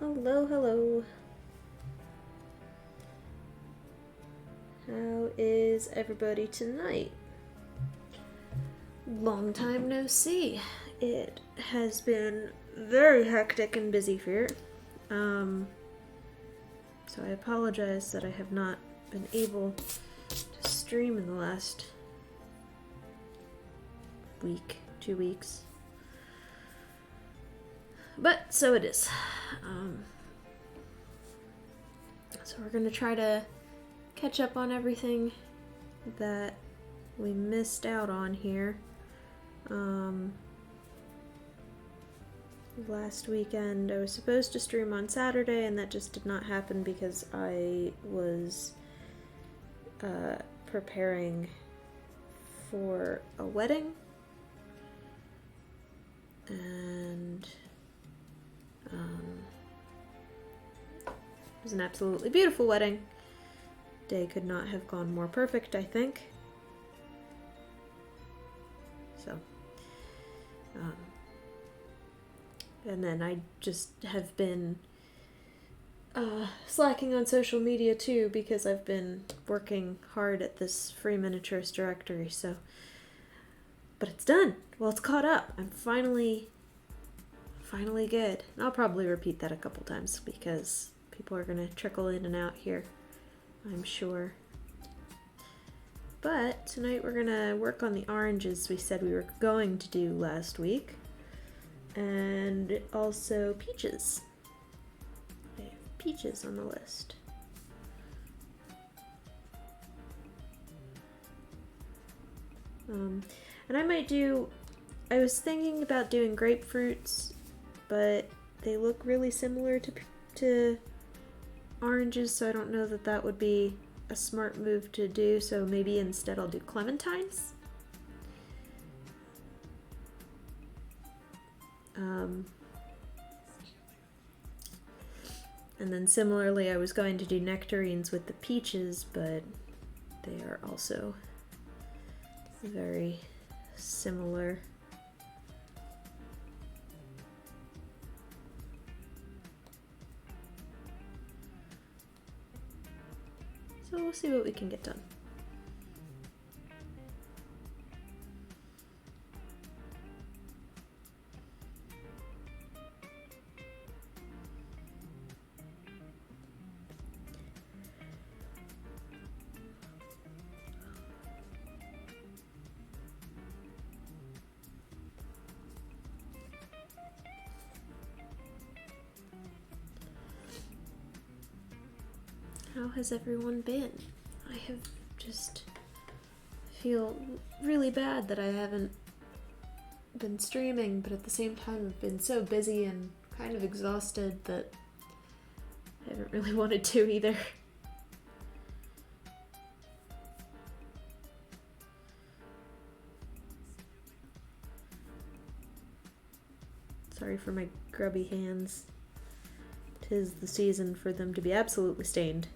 Hello, hello. How is everybody tonight? Long time no see. It has been very hectic and busy here. So I apologize that I have not been able to stream in the last week, 2 weeks. But so it is. So we're gonna try to catch up on everything that we missed out on here. Last weekend I was supposed to stream on Saturday, and that just did not happen because I was preparing for a wedding, and it was an absolutely beautiful wedding. Day could not have gone more perfect, I think. So, and then I just have been slacking on social media too, because I've been working hard at this free miniaturist directory, so. But it's done. Well, it's caught up. I'm finally good. And I'll probably repeat that a couple times because people are gonna trickle in and out here, I'm sure. But tonight we're gonna work on the oranges we said we were going to do last week. And also peaches. I have peaches on the list. And I was thinking about doing grapefruits, but they look really similar to oranges, so I don't know that would be a smart move to do, so maybe instead I'll do clementines. And then similarly I was going to do nectarines with the peaches, but they are also very similar. So we'll see what we can get done. How has everyone been? I have just feel really bad that I haven't been streaming, but at the same time I've been so busy and kind of exhausted that I haven't really wanted to either. Sorry for my grubby hands. 'Tis the season for them to be absolutely stained.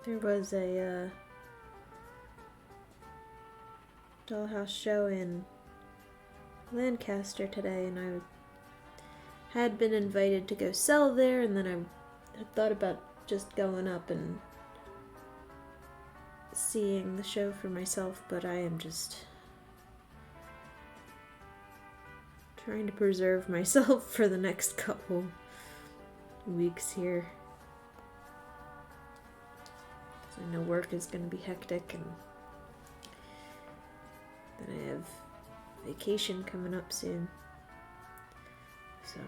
There was a dollhouse show in Lancaster today, and I had been invited to go sell there, and then I had thought about just going up and seeing the show for myself, but I am just trying to preserve myself for the next couple weeks here. I know work is going to be hectic, and then I have vacation coming up soon. So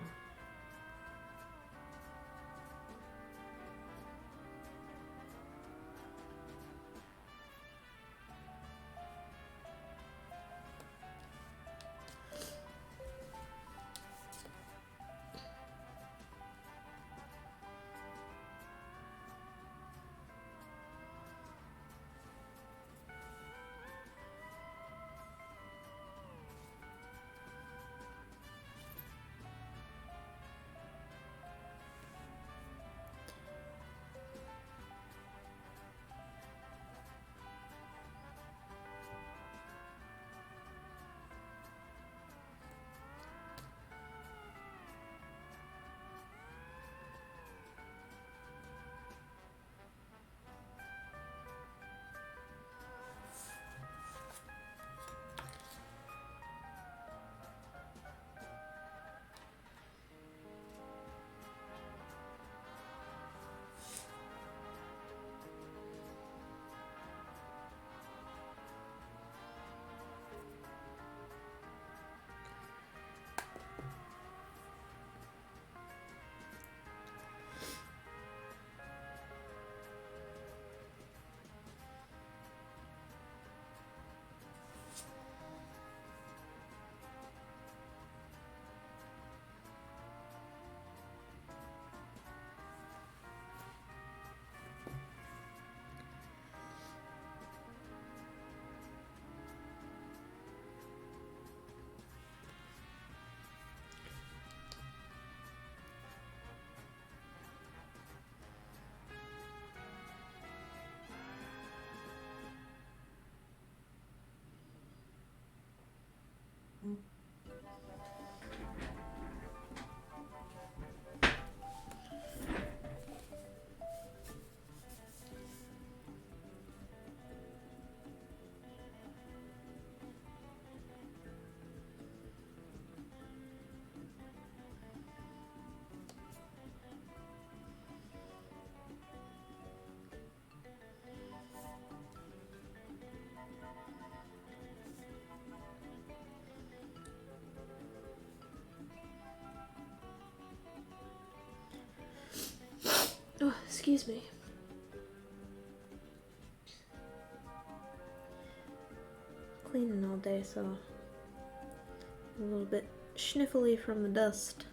oh, excuse me. Cleaning all day, so a little bit sniffly from the dust.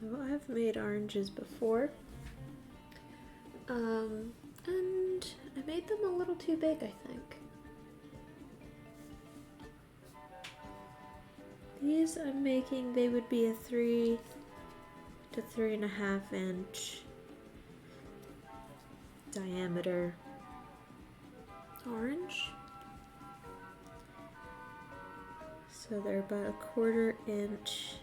So I've made oranges before, and I made them a little too big, I think. These I'm making, they would be a 3 to 3.5 inch diameter orange. So they're about 1/4 inch,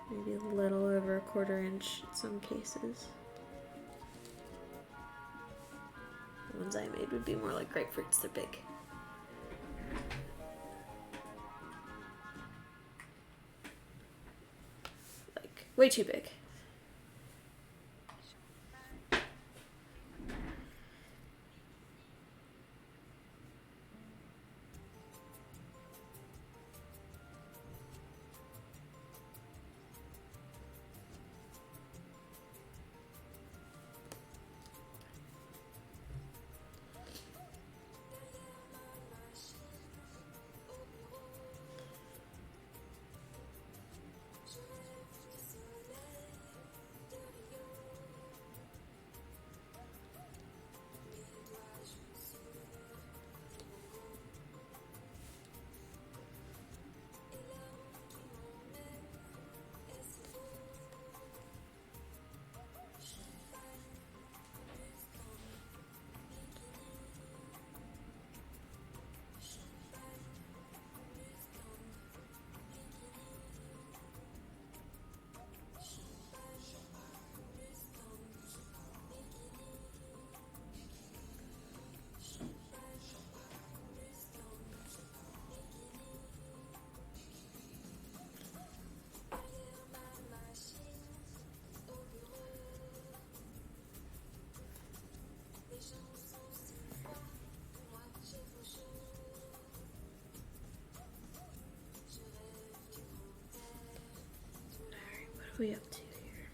maybe a little over 1/4 inch in some cases. The ones I made would be more like grapefruits, they're big. Like, way too big. What are we up to here?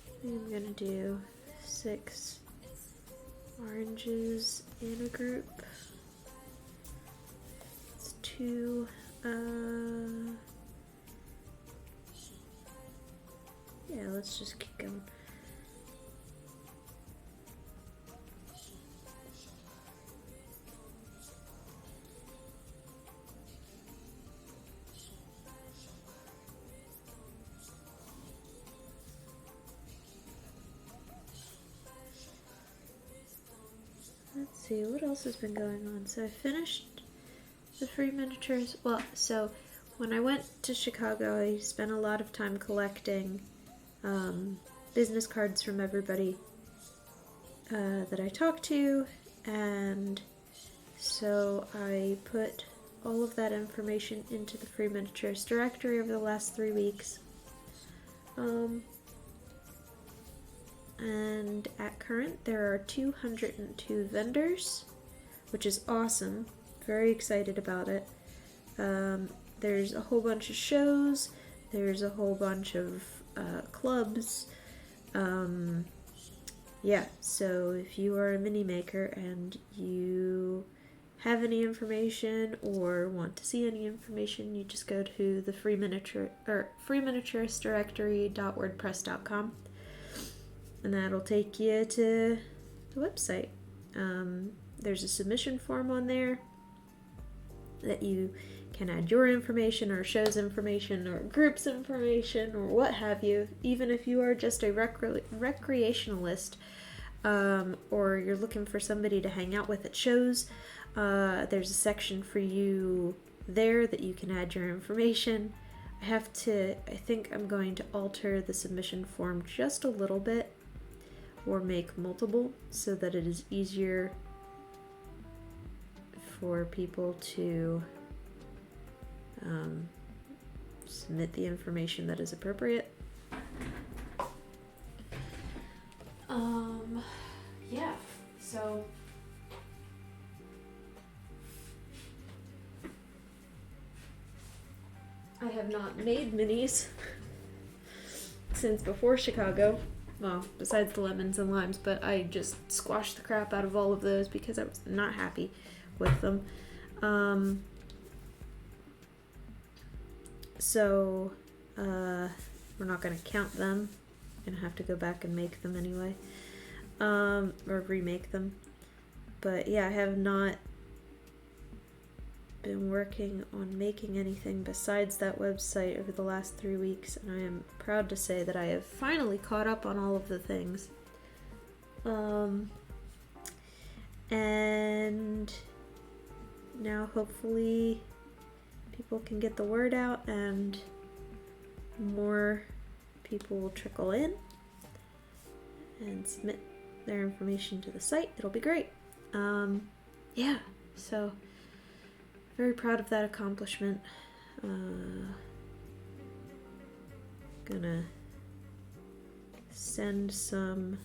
I think I'm gonna do 6 oranges in a group. It's 2, yeah, let's just keep going. Let's see, what else has been going on? So I finished the free miniatures. Well, so when I went to Chicago, I spent a lot of time collecting business cards from everybody that I talked to, and so I put all of that information into the free miniatures directory over the last 3 weeks. And at current there are 202 vendors, which is awesome. Very excited about it. There's a whole bunch of shows, there's a whole bunch of clubs. Yeah, so if you are a mini maker and you have any information or want to see any information, you just go to the freeminiaturistdirectory.wordpress.com. And that'll take you to the website. There's a submission form on there that you can add your information or show's information or group's information or what have you. Even if you are just a recreationalist or you're looking for somebody to hang out with at shows, there's a section for you there that you can add your information. I think I'm going to alter the submission form just a little bit, or make multiple, so that it is easier for people to submit the information that is appropriate. Yeah, so I have not made minis since before Chicago. Well, besides the lemons and limes, but I just squashed the crap out of all of those because I was not happy with them. So we're not going to count them. I'm going to have to go back and make them anyway, or remake them. But yeah, I have not been working on making anything besides that website over the last 3 weeks, and I am proud to say that I have finally caught up on all of the things. And now hopefully people can get the word out and more people will trickle in and submit their information to the site. It'll be great. Yeah, so very proud of that accomplishment. Gonna send some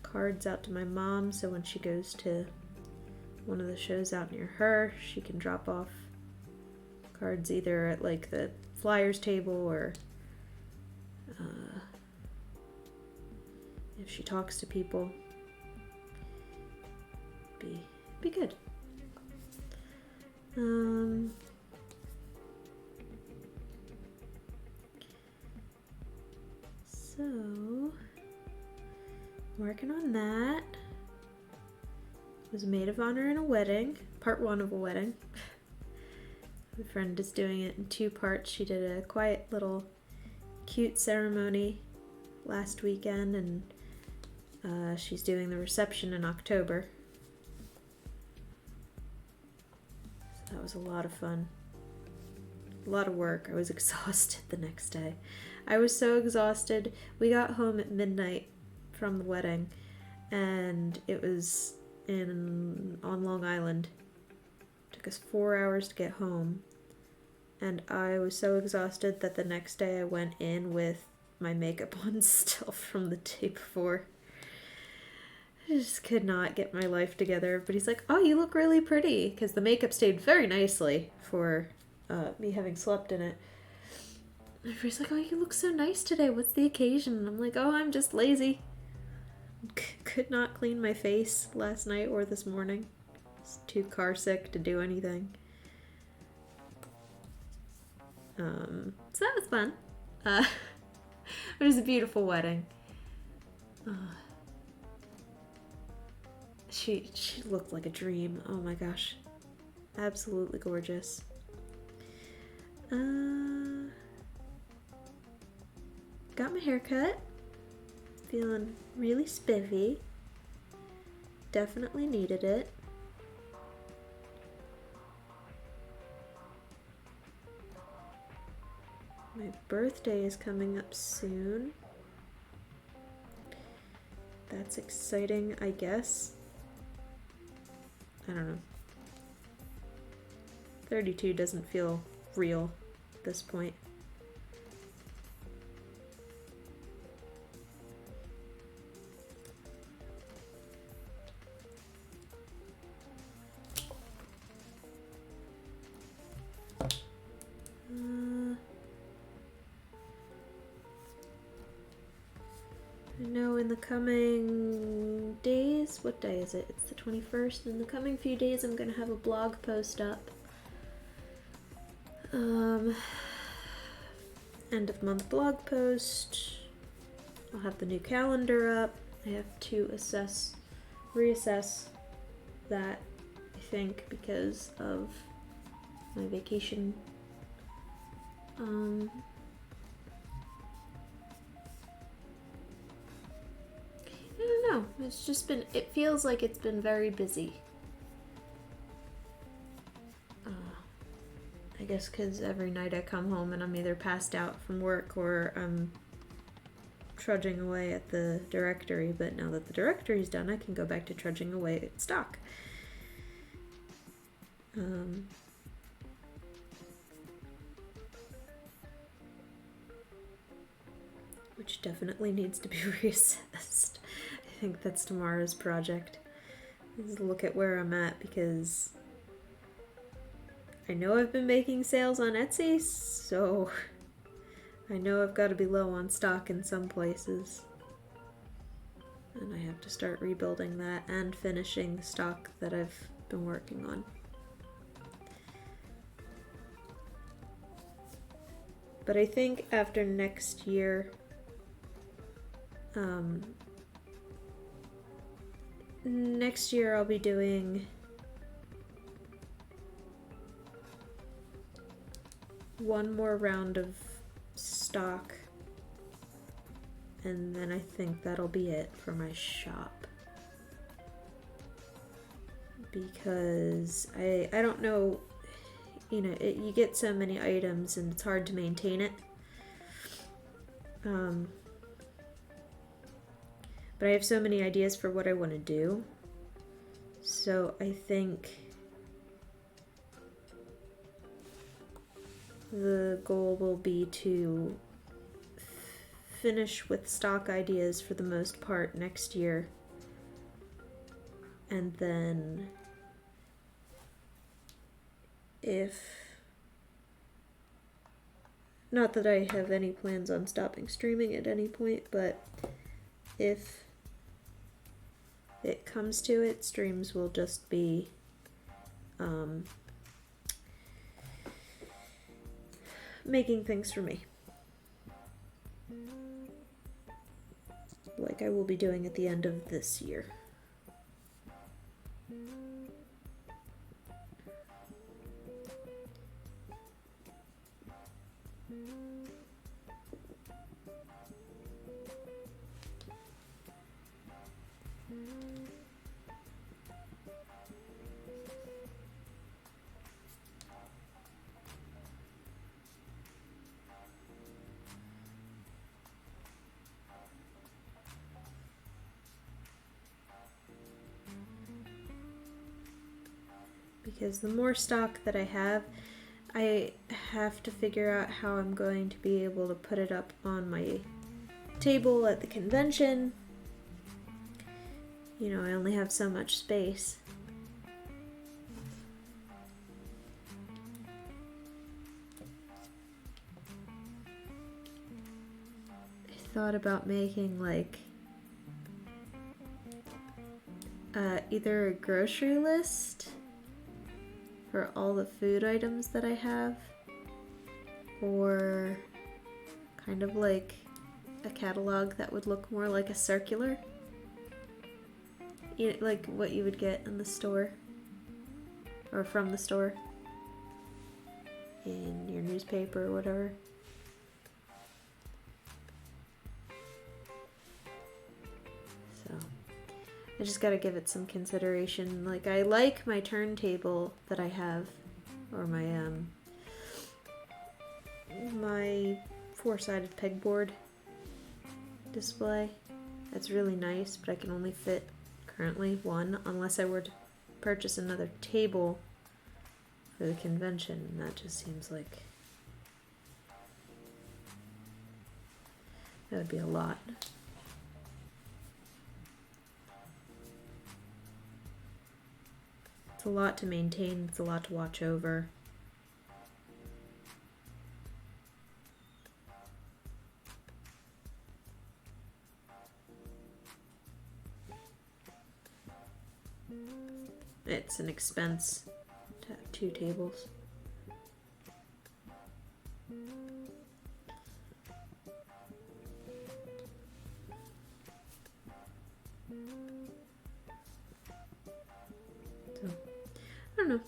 cards out to my mom so when she goes to one of the shows out near her, she can drop off cards either at like the flyers table or if she talks to people. Be good. So working on that. Was a maid of honor in a wedding, part one of a wedding. My friend is doing it in 2 parts. She did a quiet little cute ceremony last weekend, and she's doing the reception in October. So that was a lot of fun. A lot of work. I was exhausted the next day. I was so exhausted. We got home at midnight from the wedding, and it was on Long Island. It took us 4 hours to get home, and I was so exhausted that the next day I went in with my makeup on still from the day before. I just could not get my life together. But he's like, "Oh, you look really pretty," because the makeup stayed very nicely for me having slept in it. And he's like, "Oh, you look so nice today. What's the occasion?" And I'm like, "Oh, I'm just lazy. Could not clean my face last night or this morning. Was too car sick to do anything." So that was fun. It was a beautiful wedding. She looked like a dream. Oh my gosh. Absolutely gorgeous. Got my hair cut. Feeling really spiffy. Definitely needed it. My birthday is coming up soon. That's exciting, I guess. I don't know. 32 doesn't feel real at this point. I know in the coming days, what day is it? It's the 21st. In the coming few days, I'm going to have a blog post up. End of month blog post. I'll have the new calendar up. I have to reassess that, I think, because of my vacation. I don't know. It's just been, it feels like it's been very busy. I guess because every night I come home and I'm either passed out from work or I'm trudging away at the directory. But now that the directory's done, I can go back to trudging away at stock. Which definitely needs to be reassessed. I think that's tomorrow's project, is look at where I'm at, because I know I've been making sales on Etsy, so I know I've got to be low on stock in some places. And I have to start rebuilding that and finishing the stock that I've been working on. But I think after next year, next year I'll be doing one more round of stock and then I think that'll be it for my shop. Because I don't know, you know, you get so many items and it's hard to maintain it. But I have so many ideas for what I want to do. So I think the goal will be to finish with stock ideas for the most part next year. And then not that I have any plans on stopping streaming at any point, but if it comes to it, streams will just be making things for me, like I will be doing at the end of this year. Because the more stock that I have to figure out how I'm going to be able to put it up on my table at the convention. You know, I only have so much space. I thought about making like either a grocery list for all the food items that I have, or kind of like a catalog that would look more like a circular, like what you would get in the store or from the store in your newspaper or whatever. So I just gotta give it some consideration. Like, I like my turntable that I have, or my my four-sided pegboard display. That's really nice, but I can only fit currently one, unless I were to purchase another table for the convention, and that just seems like that would be a lot. It's a lot to maintain, it's a lot to watch over. It's an expense to have two tables. So, I don't know.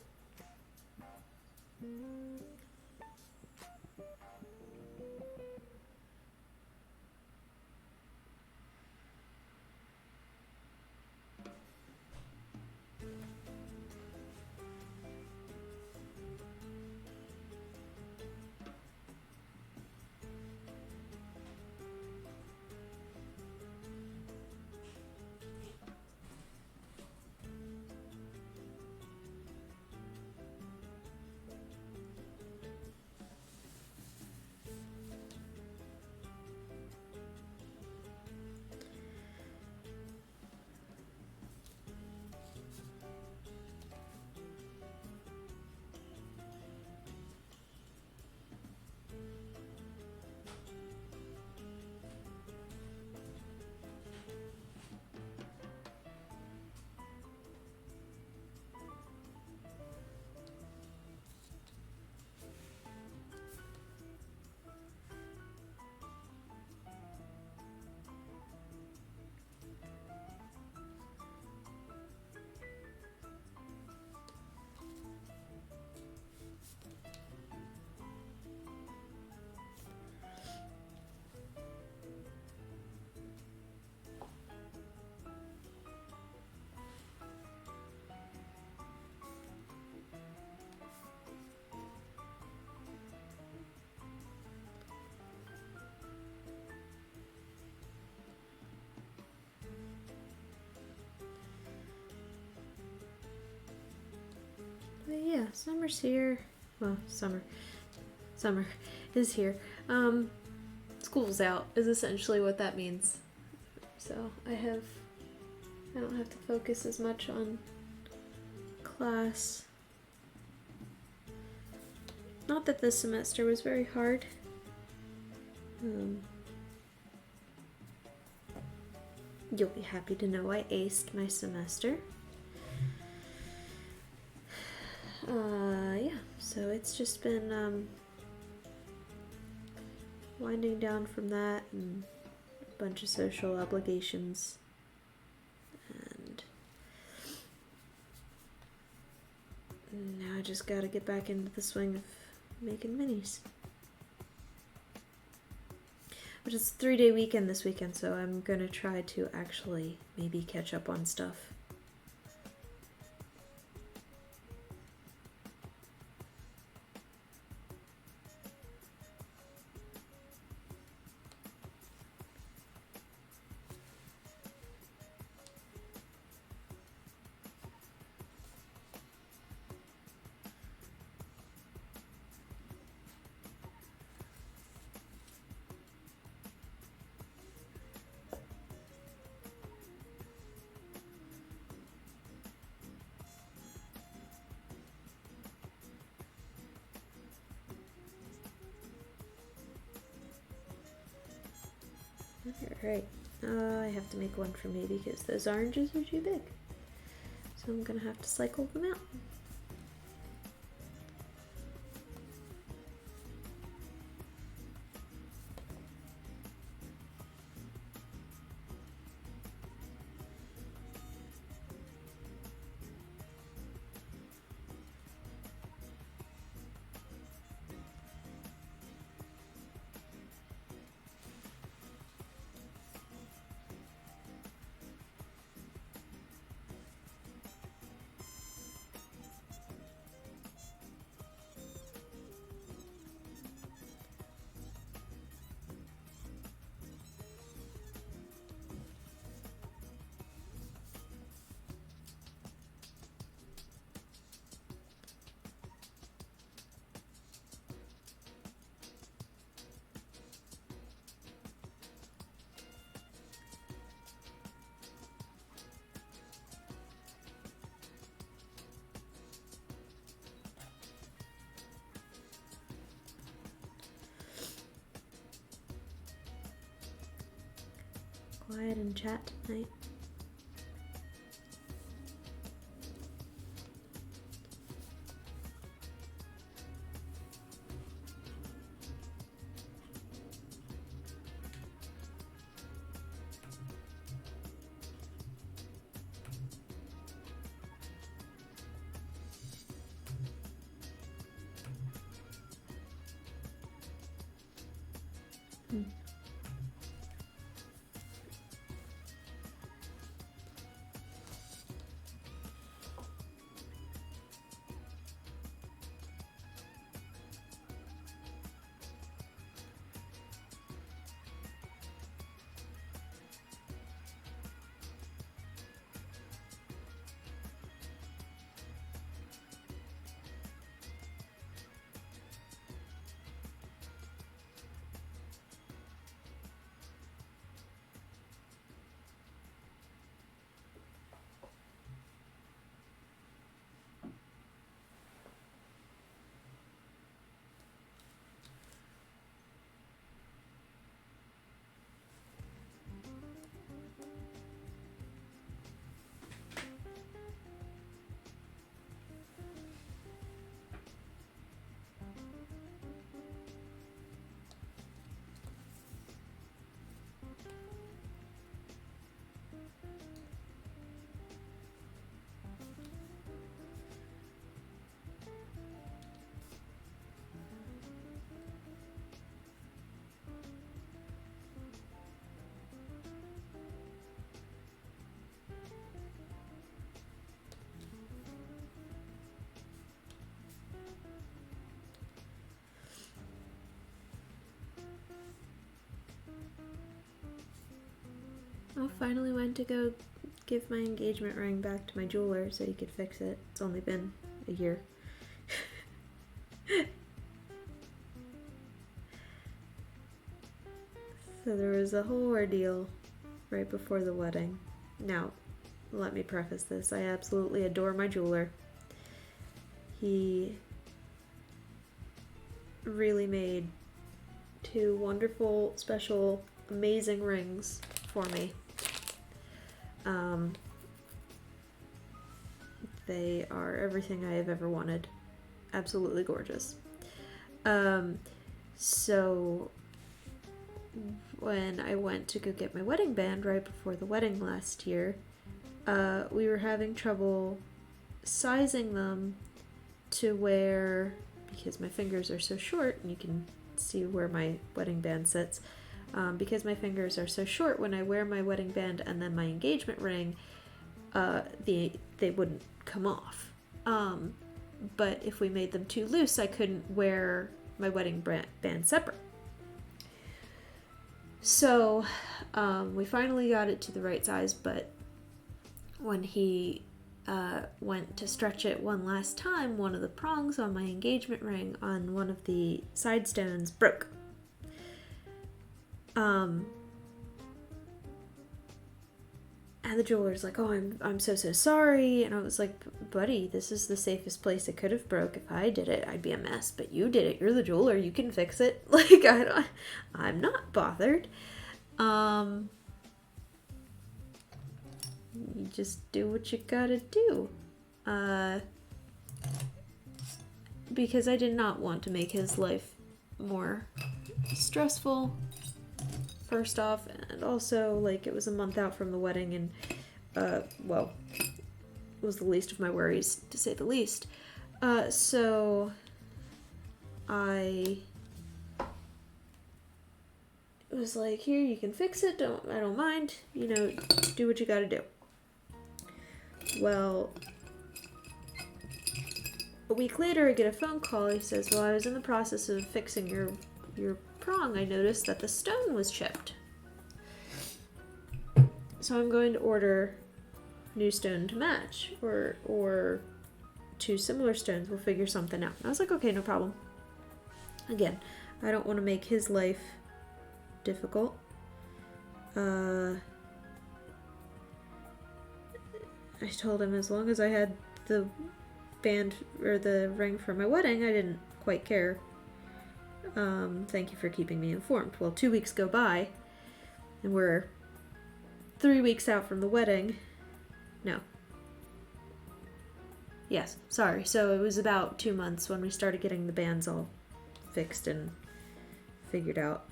summer's here. Well, summer is here. School's out is essentially what that means. So I don't have to focus as much on class. Not that this semester was very hard. You'll be happy to know I aced my semester. Yeah, so it's just been winding down from that and a bunch of social obligations. And now I just gotta get back into the swing of making minis. Which is a 3-day weekend this weekend, so I'm gonna try to actually maybe catch up on stuff. Alright, I have to make one for me because those oranges are too big. So I'm gonna have to cycle them out. Quiet and chat tonight. I finally went to go give my engagement ring back to my jeweler so he could fix it. It's only been a year. So there was a whole ordeal right before the wedding. Now, let me preface this. I absolutely adore my jeweler. He really made 2 wonderful, special, amazing rings for me. They are everything I have ever wanted. Absolutely gorgeous. So when I went to go get my wedding band right before the wedding last year, we were having trouble sizing them to where, because my fingers are so short, and you can see where my wedding band sits, because my fingers are so short, when I wear my wedding band and then my engagement ring, they wouldn't come off. But if we made them too loose, I couldn't wear my wedding band separate. So we finally got it to the right size, but when he went to stretch it one last time, one of the prongs on my engagement ring on one of the side stones broke. And the jeweler's like, "Oh, I'm so sorry." And I was like, "Buddy, this is the safest place it could have broke. If I did it, I'd be a mess. But you did it. You're the jeweler. You can fix it." Like, I'm not bothered. You just do what you gotta do. Because I did not want to make his life more stressful, first off, and also, like, it was a month out from the wedding, and, well, it was the least of my worries, to say the least. So I was like, "Here, you can fix it, I don't mind, you know, do what you gotta do." Well, a week later, I get a phone call. He says, "Well, I was in the process of fixing your prong. I noticed that the stone was chipped. So I'm going to order new stone to match, or 2 similar stones. We'll figure something out." And I was like, "Okay, no problem." Again, I don't want to make his life difficult. I told him as long as I had the band or the ring for my wedding, I didn't quite care. Thank you for keeping me informed. Well, 2 weeks go by, and we're 3 weeks out from the wedding. No. Yes, sorry. So it was about 2 months when we started getting the bands all fixed and figured out.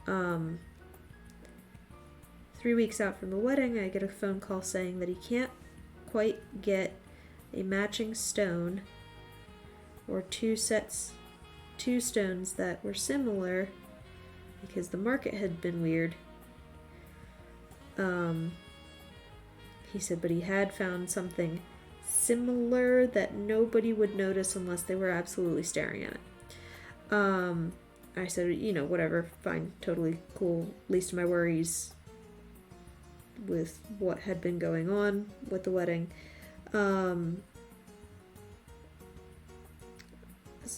3 weeks out from the wedding, I get a phone call saying that he can't quite get a matching stone or 2 stones that were similar because the market had been weird. He said, but he had found something similar that nobody would notice unless they were absolutely staring at it. I said, you know, whatever, fine, totally cool, least of my worries with what had been going on with the wedding.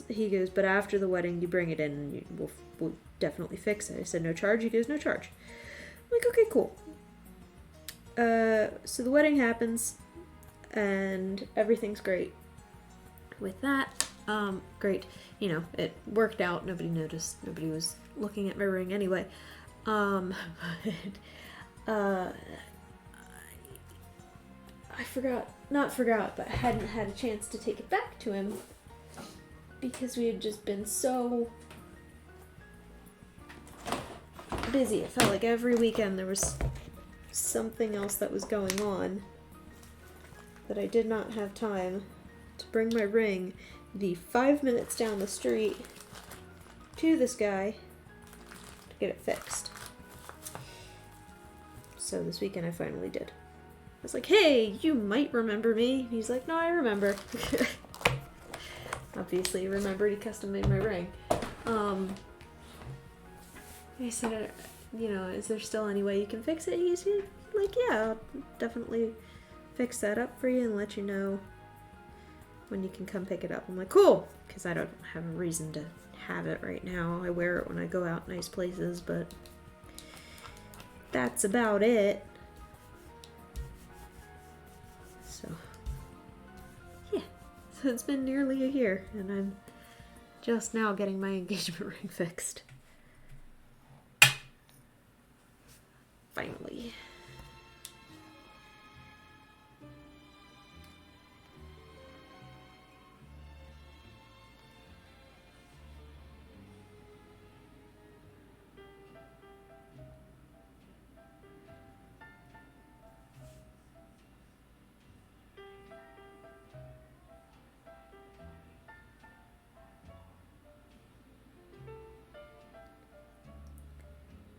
He goes, but after the wedding, you bring it in and we'll definitely fix it. I said, no charge? He goes, no charge. I'm like, okay, cool. So the wedding happens and everything's great with that. Great. You know, it worked out. Nobody noticed. Nobody was looking at my ring anyway. I but hadn't had a chance to take it back to him because we had just been so busy. It felt like every weekend there was something else that was going on that I did not have time to bring my ring the 5 minutes down the street to this guy to get it fixed. So this weekend I finally did. I was like, hey, you might remember me. He's like, no, I remember. Obviously he remembered. He custom made my ring. I said, you know, is there still any way you can fix it? He's like, yeah, I'll definitely fix that up for you and let you know when you can come pick it up. I'm like, cool, because I don't have a reason to have it right now. I wear it when I go out nice places, but that's about it. So, yeah. So it's been nearly a year, and I'm just now getting my engagement ring fixed. Finally.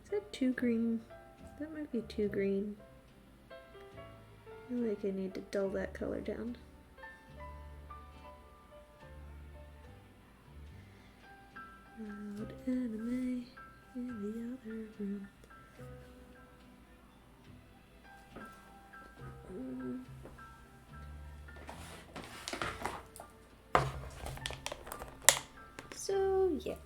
Is that too green? That might be too green. I feel like I need to dull that color down. Loud anime in the other room. So, yeah.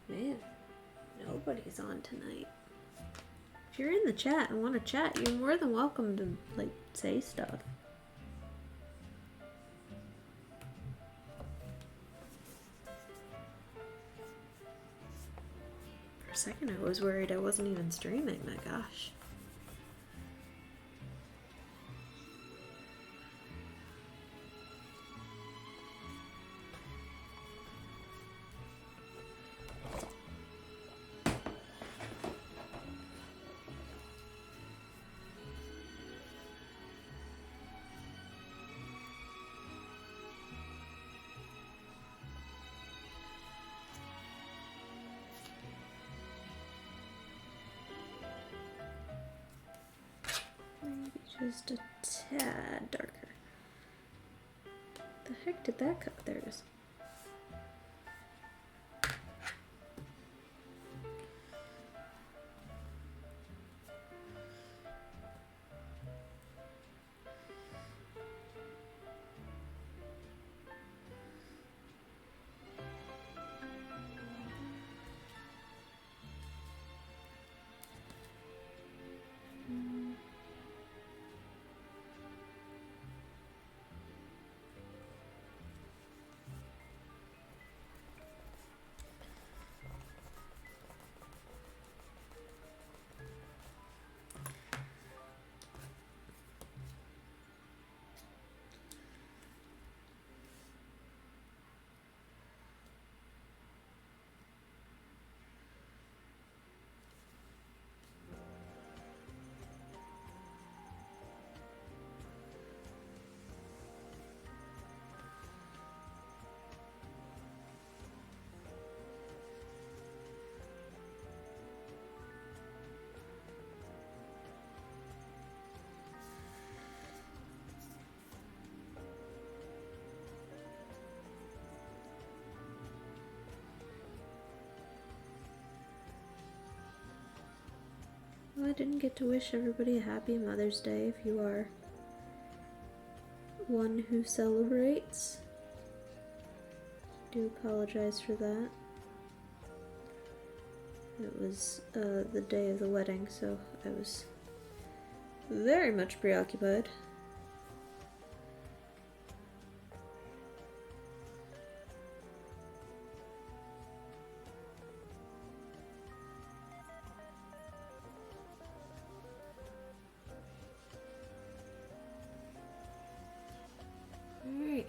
Man, nobody's on tonight. If you're in the chat and want to chat, you're more than welcome to, like, say stuff. For a second I was worried I wasn't even streaming, my gosh. Just a tad darker. The heck did that cut? There it is. Well, I didn't get to wish everybody a happy Mother's Day if you are one who celebrates. I do apologize for that. It was the day of the wedding, so I was very much preoccupied. Alright,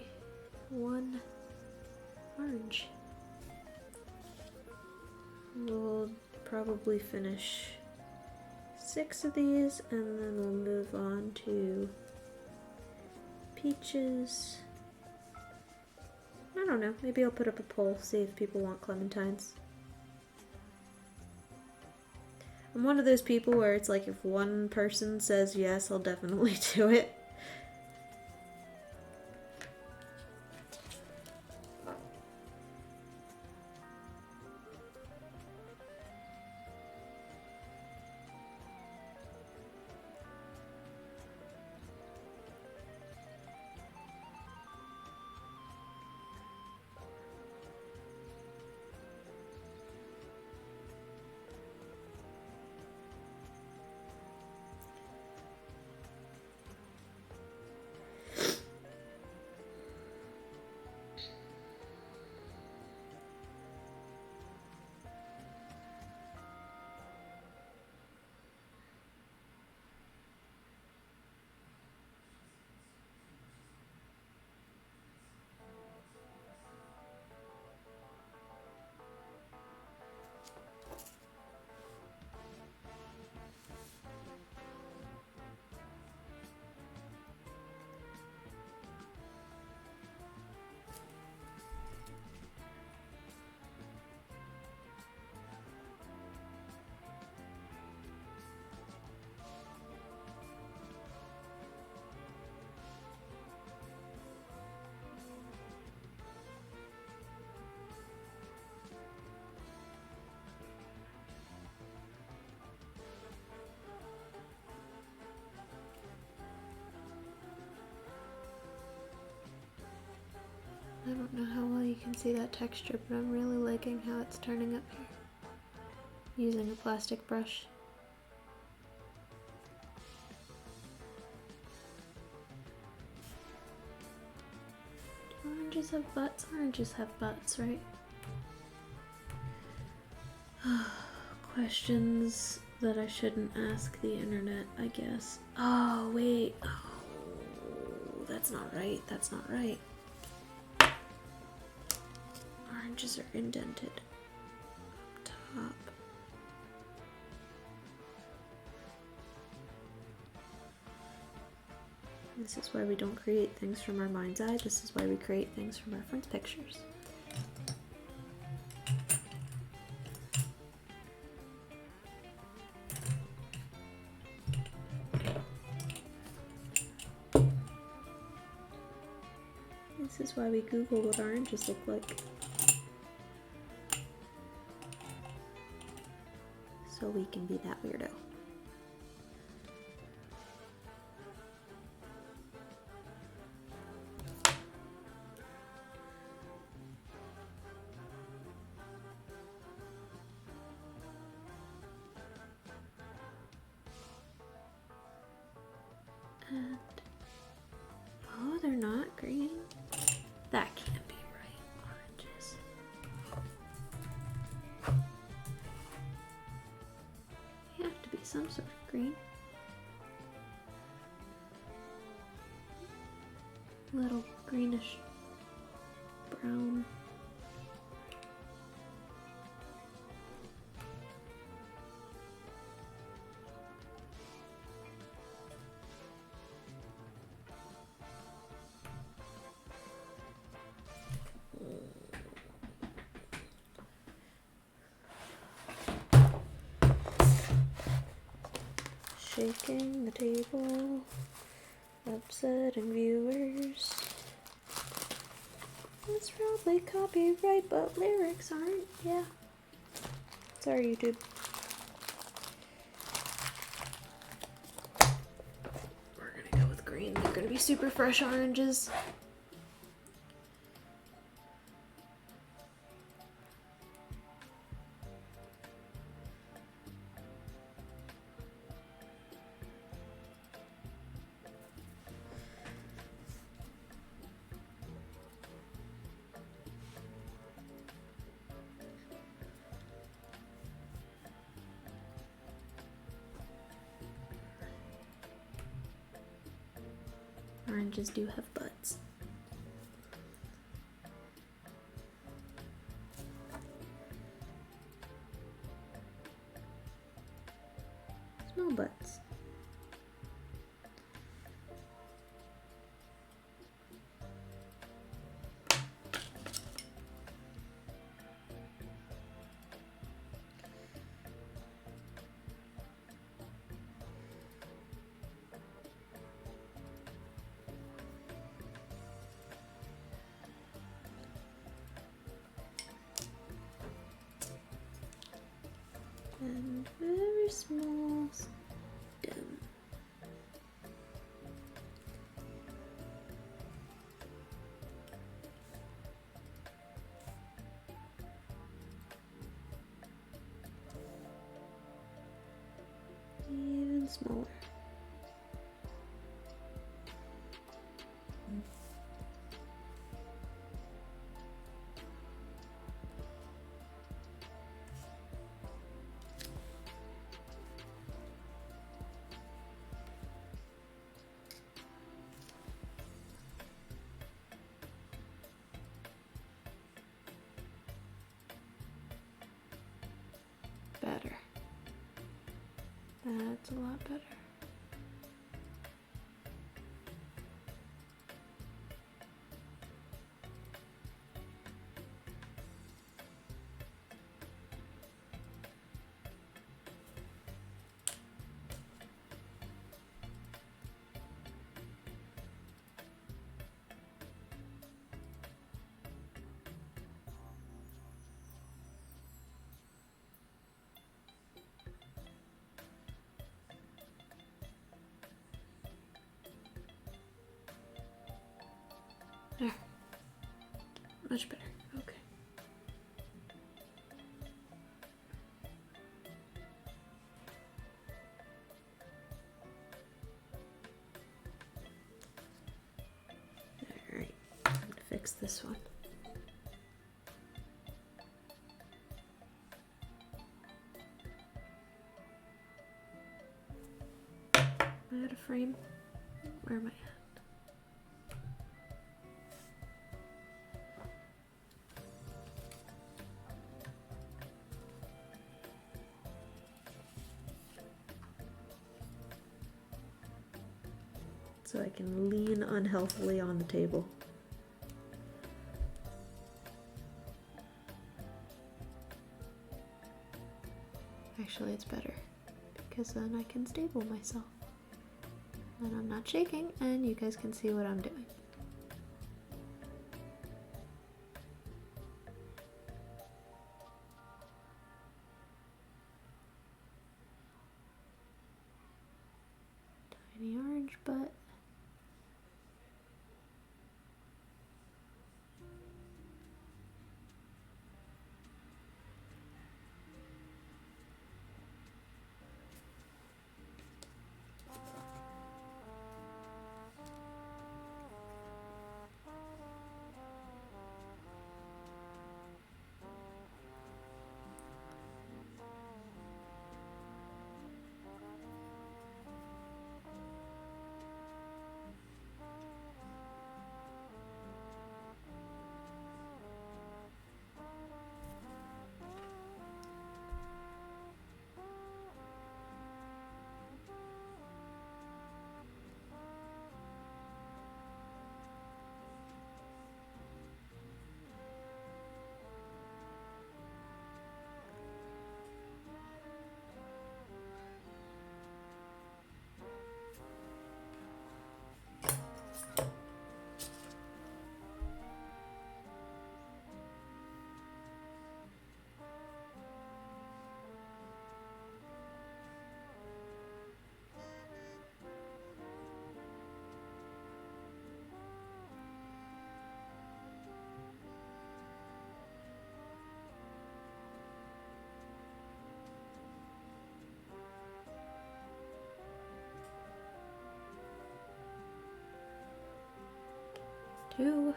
one orange. We'll probably finish 6 of these, and then we'll move on to peaches. I don't know, maybe I'll put up a poll, see if people want clementines. I'm one of those people where it's like if one person says yes, I'll definitely do it. I don't know how well you can see that texture, but I'm really liking how it's turning up here. Using a plastic brush. Do oranges have butts? Oranges have butts, right? Questions that I shouldn't ask the internet, I guess. Oh, wait. Oh, that's not right. That's not right. Oranges are indented up top. This is why we don't create things from our mind's eye. This is why we create things from reference pictures. This is why we Google what oranges look like. So we can be that weirdo. And oh, they're not green. That can't be right. Oranges. They have to be some sort of green. Little greenish brown. Shaking the table, upsetting viewers. It's probably copyright, but lyrics aren't. Yeah. Sorry, YouTube. We're gonna go with green. They're gonna be super fresh oranges. Oranges do have butts. small butts. And very small stem. Even smaller. Better. That's a lot better. There. Much better. Okay. Alright. I'm gonna fix this one. Am I out of frame? Where am I at? So I can lean unhealthily on the table. Actually, it's better because then I can stable myself. And I'm not shaking and you guys can see what I'm doing. Tiny orange butt. Two.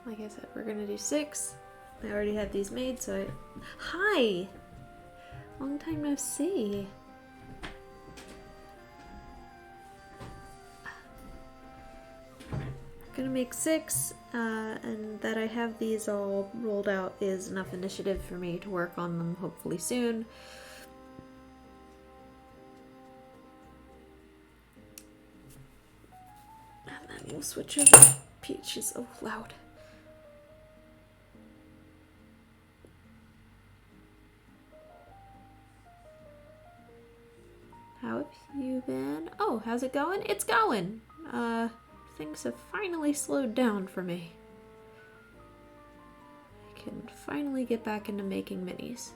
Like I said, we're gonna do 6. I already have these made, so Hi! Long time no see. Gonna gonna make 6, and that I have these all rolled out is enough initiative for me to work on them hopefully soon. And then we'll switch over. Peach is so loud. How have you been? Oh, how's it going? It's going! Things have finally slowed down for me. I can finally get back into making minis.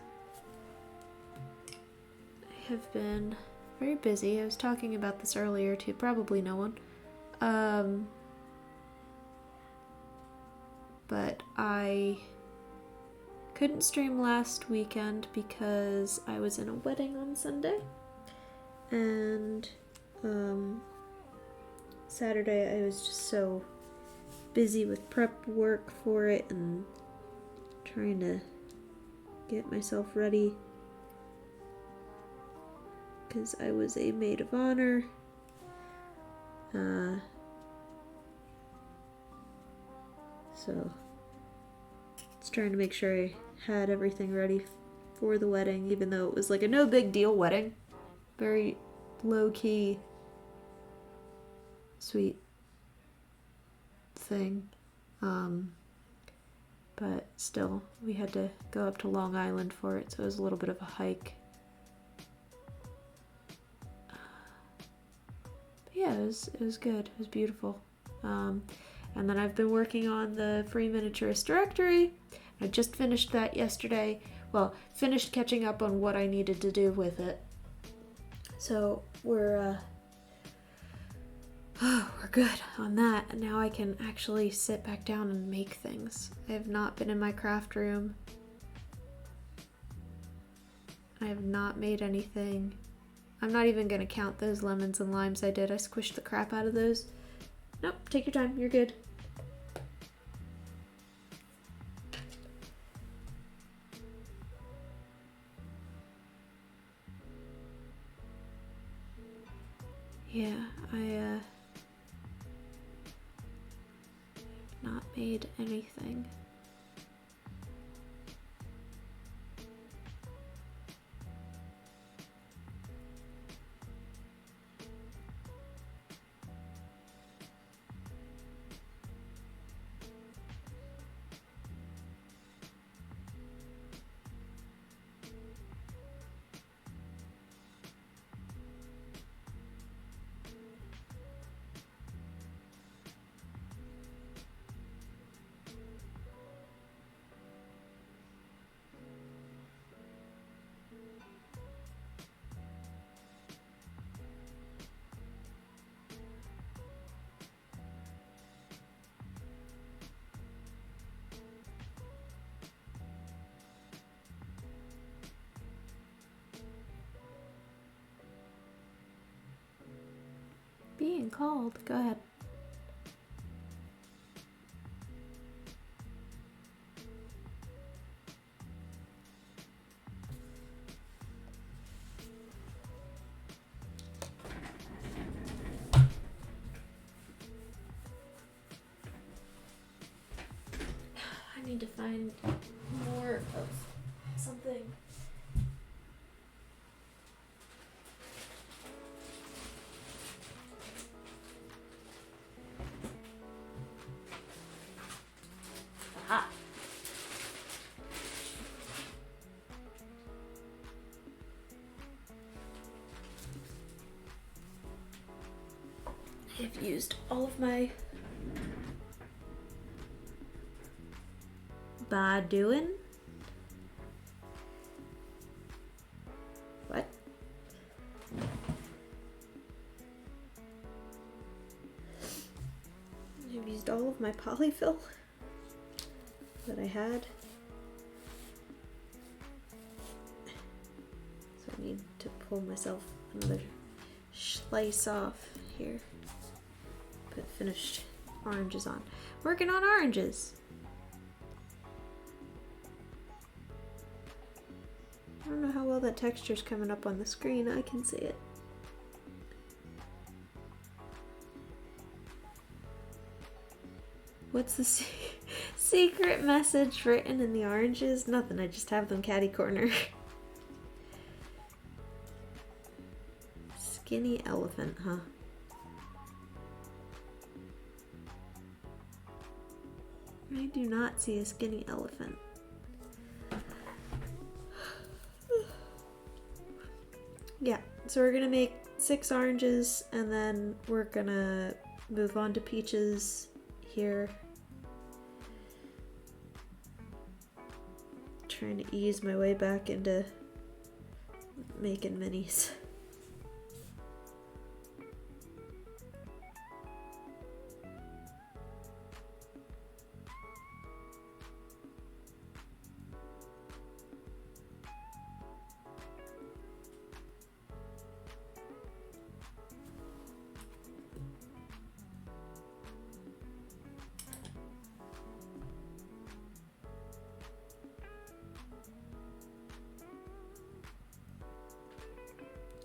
I have been very busy. I was talking about this earlier to probably no one. But I couldn't stream last weekend because I was in a wedding on Sunday. And Saturday I was just so busy with prep work for it and trying to get myself ready because I was a maid of honor. So just trying to make sure I had everything ready for the wedding, even though it was like a no big deal wedding. Very low-key, sweet thing. But still, we had to go up to Long Island for it, so it was a little bit of a hike. But yeah, it was good. It was beautiful. And then I've been working on the free miniaturist directory. I just finished that yesterday. Well, finished catching up on what I needed to do with it. So we're good on that, and now I can actually sit back down and make things. I have not been in my craft room. I have not made anything. I'm not even gonna count those lemons and limes I did. I squished the crap out of those. Nope, take your time, you're good. Yeah, I have not made anything. Being called. Go ahead. I need to find more of something. Aha. I've used all of my bad doing. What? I've used all of my polyfill that I had. So I need to pull myself another slice off here. Put finished oranges on. Working on oranges. I don't know how well that texture's coming up on the screen. I can see it. What's the secret message written in the oranges? Nothing, I just have them catty corner. Skinny elephant, huh? I do not see a skinny elephant. Yeah, so we're gonna make 6 oranges and then we're gonna move on to peaches here. Trying to ease my way back into making minis.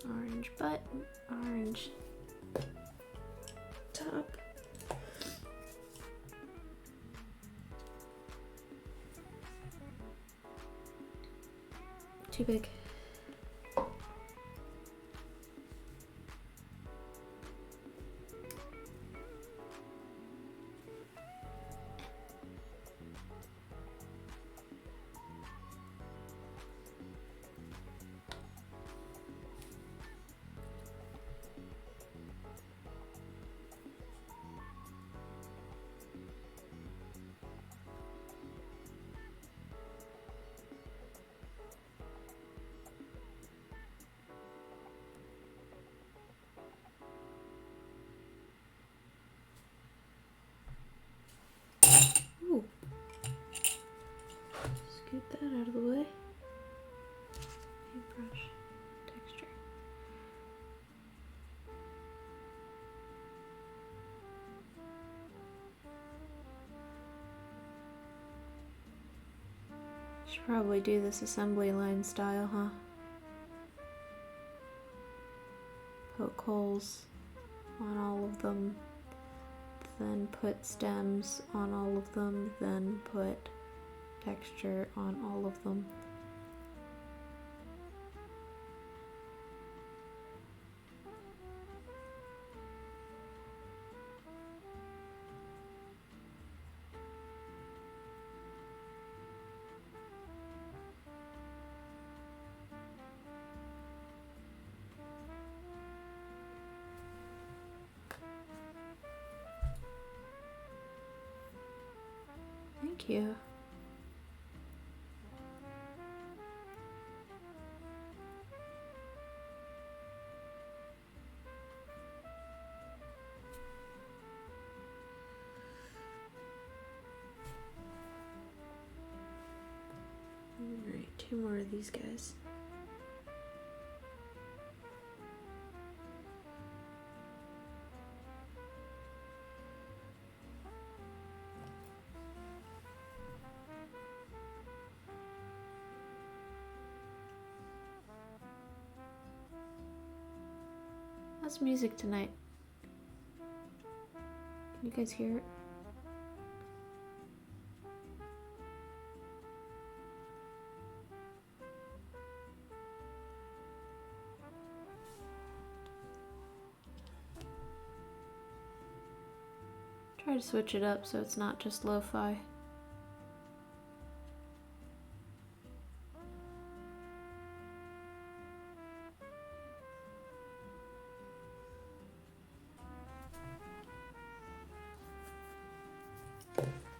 Orange butt, orange top. Too big. Ooh. Scoot that out of the way. Paintbrush texture. Should probably do this assembly line style, huh? Poke holes on all of them, then put stems on all of them, then put texture on all of them. Thank you. Alright, 2 more of these guys. How's music tonight? Can you guys hear it? Try to switch it up so it's not just lo-fi.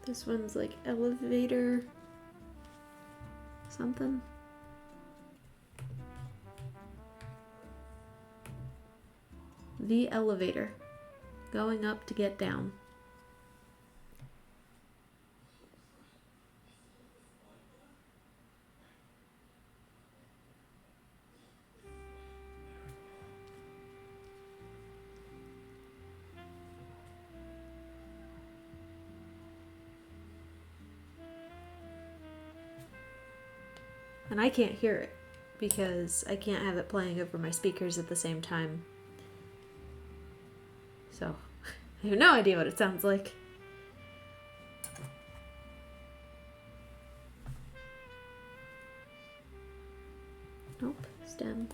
This one's like elevator something. The elevator. Going up to get down. And I can't hear it because I can't have it playing over my speakers at the same time. So, I have no idea what it sounds like. Nope, stem.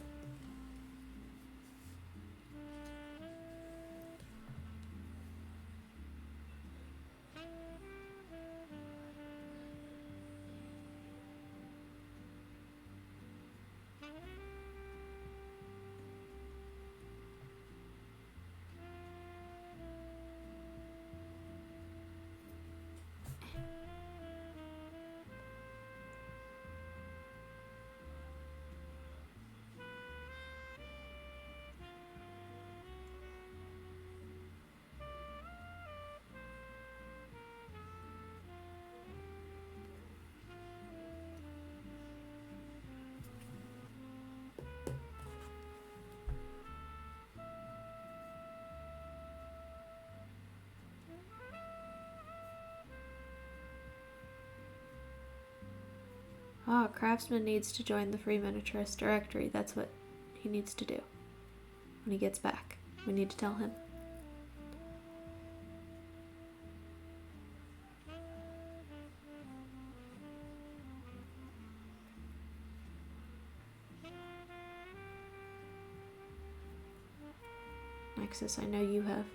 Oh, Craftsman needs to join the Free Miniaturist directory. That's what he needs to do when he gets back. We need to tell him. Nexus, I know you have.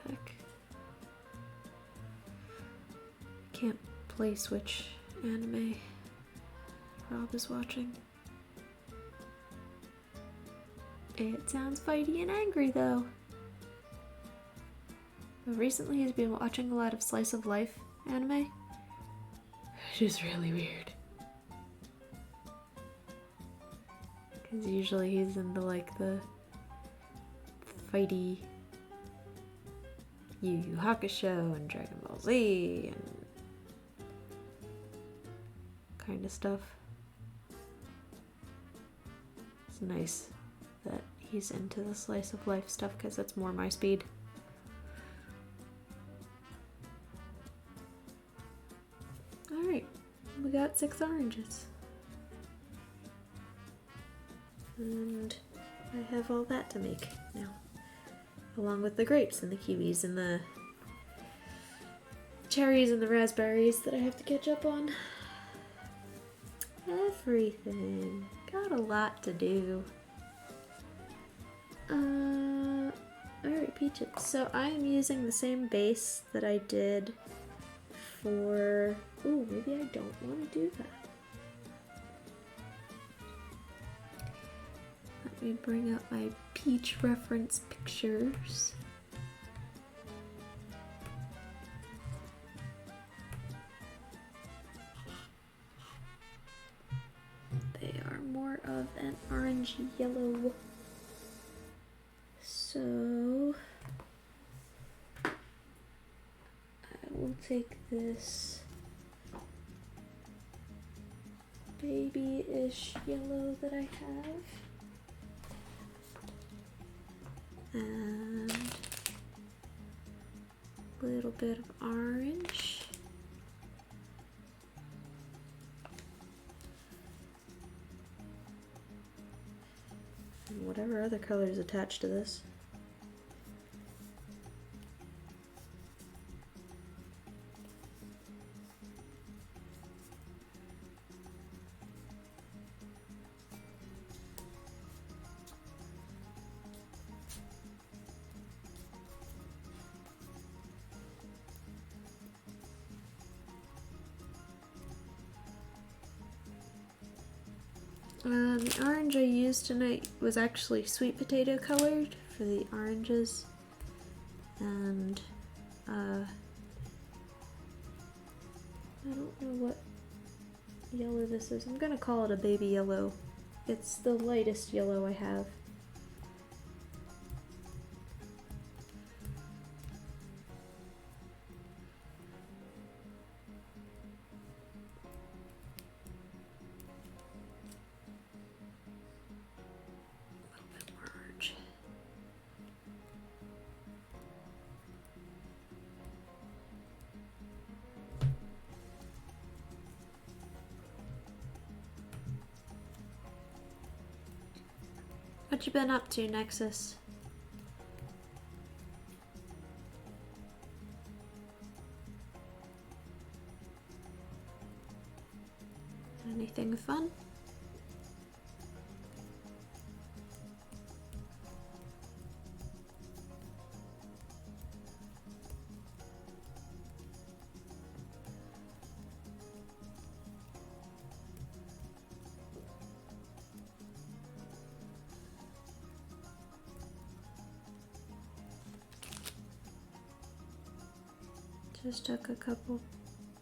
Heck. Can't place which anime Rob is watching. It sounds fighty and angry though. But recently he's been watching a lot of slice of life anime, which is really weird. Because usually he's into like the fighty Yu Yu Hakusho and Dragon Ball Z and kind of stuff. It's nice that he's into the slice of life stuff because that's more my speed. Alright, we got 6 oranges. And I have all that to make now. Along with the grapes and the kiwis and the cherries and the raspberries that I have to catch up on. Everything. Got a lot to do. Alright, peaches. So I am using the same base that I did for... Ooh, maybe I don't want to do that. Let me bring up my peach reference pictures. They are more of an orangey yellow. So I will take this baby-ish yellow that I have. And Little bit of orange. And whatever other color is attached to this. The orange I used tonight was actually sweet potato colored for the oranges, and I don't know what yellow this is. I'm gonna call it a baby yellow. It's the lightest yellow I have. What you been up to, Nexus? Anything fun?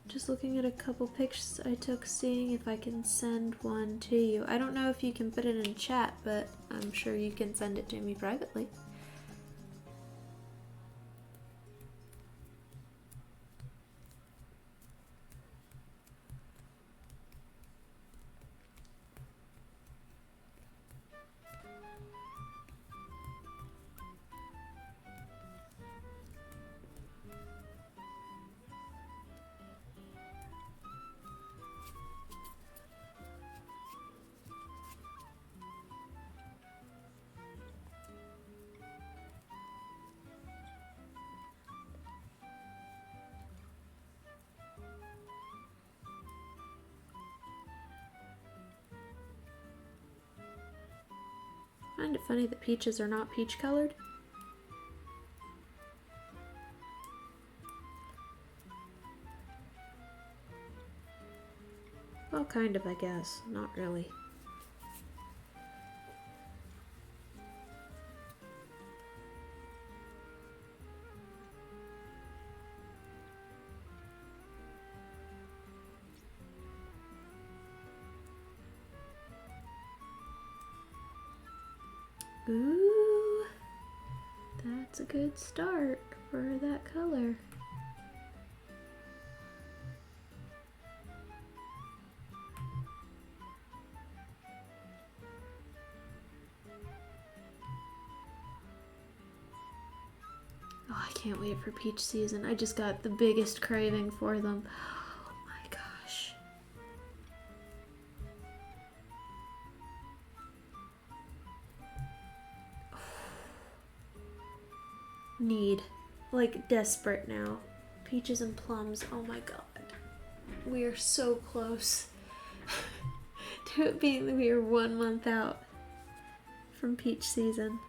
Just looking at a couple pictures I took, seeing if I can send one to you. I don't know if you can put it in chat, but I'm sure you can send it to me privately. I find it funny that peaches are not peach colored. Well, kind of, I guess. Not really. Ooh, that's a good start for that color. Oh, I can't wait for peach season. I just got the biggest craving for them. Oh my gosh. Need. Like, desperate now. Peaches and plums. Oh my god. We are so close to it being that we are 1 month out from peach season.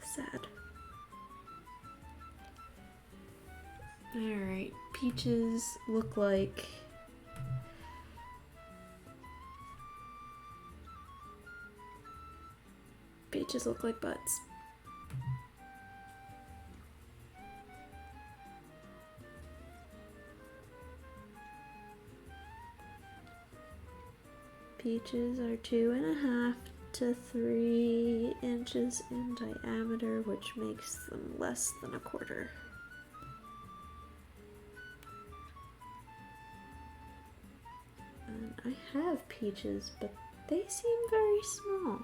Sad. Alright, peaches look like butts. Peaches are 2.5 to 3 inches in diameter, which makes them less than a quarter. And I have peaches, but they seem very small.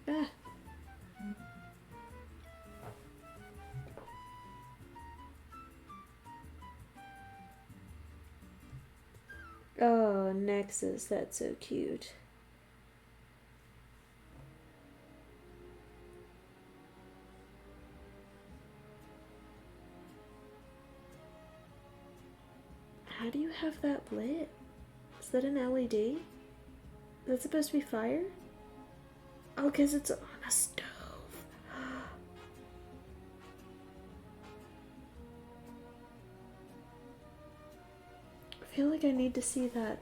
Ah. Oh, Nexus, that's so cute. How do you have that lit? Is that an LED? That's supposed to be fire? Oh, because it's on a stove. I feel like I need to see that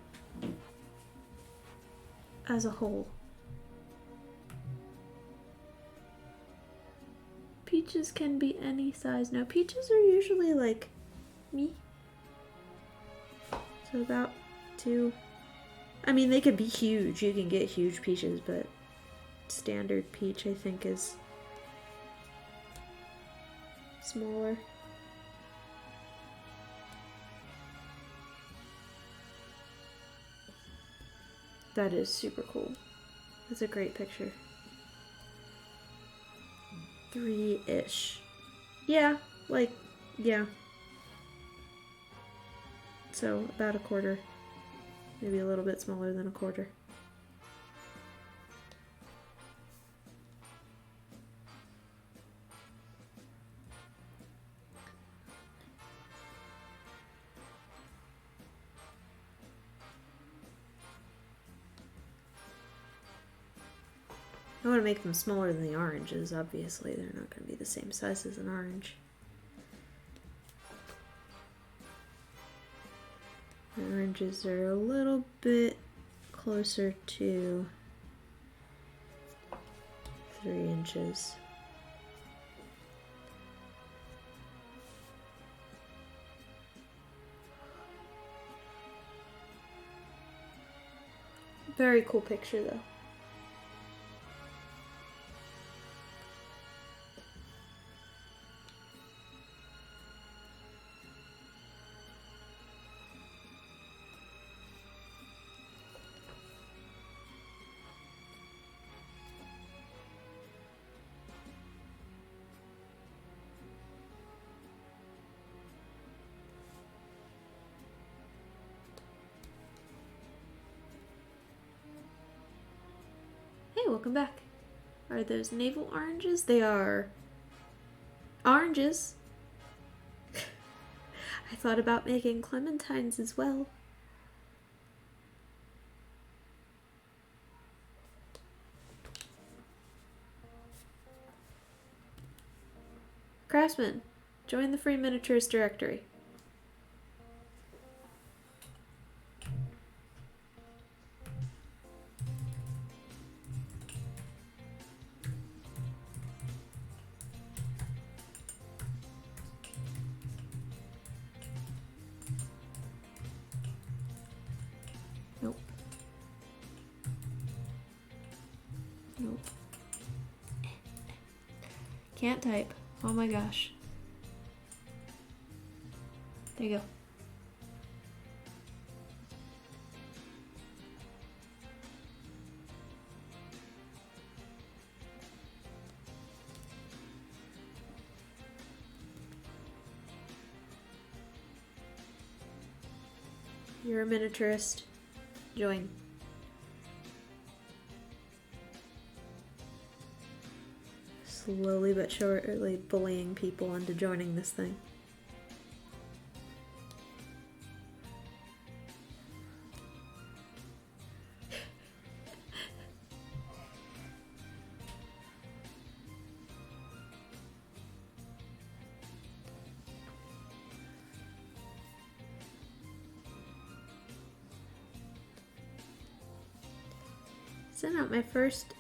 as a whole. Peaches can be any size. No, peaches are usually like me. So about 2. I mean, they could be huge. You can get huge peaches, but standard peach, I think, is smaller. That is super cool. That's a great picture. 3-ish. Yeah, like, yeah. So, about 1/4. Maybe a little bit smaller than 1/4. I want to make them smaller than the oranges, obviously. They're not going to be the same size as an orange. The oranges are a little bit closer to 3 inches. Very cool picture though. Hey, welcome back. Are those navel oranges? They are oranges. I thought about making clementines as well. Craftsman, join the free Miniaturist directory. Nope. Nope. Can't type. Oh my gosh. There you go. You're a miniaturist. Join. Slowly but surely bullying people into joining this thing. Sent out my first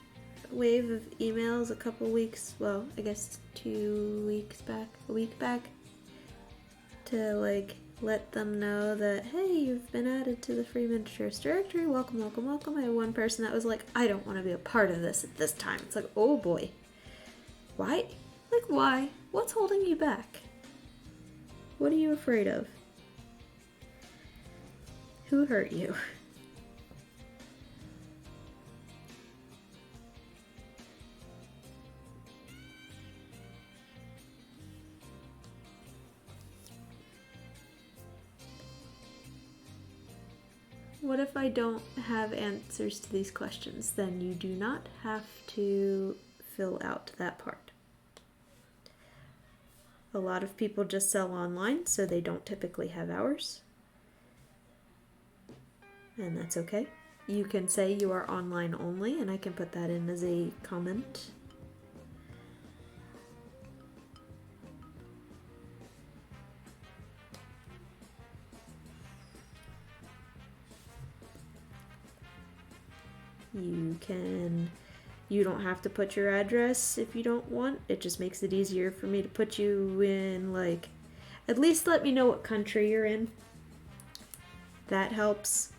wave of emails a couple weeks, well, I guess 2 weeks back, a week back, to like let them know that, hey, you've been added to the free miniaturist directory. Welcome, welcome, welcome. I had one person that was like, I don't want to be a part of this at this time. It's like, oh boy. Why? Like, why? What's holding you back? What are you afraid of? Who hurt you? What if I don't have answers to these questions? Then you do not have to fill out that part. A lot of people just sell online, so they don't typically have hours. And that's okay. You can say you are online only, and I can put that in as a comment. You don't have to put your address if you don't want. It just makes it easier for me to put you in, like, at least let me know what country you're in. That helps.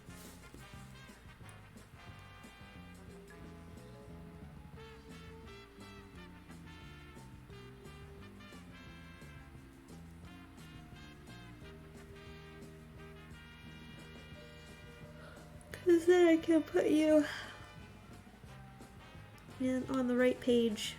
Because then I can put you on the right page.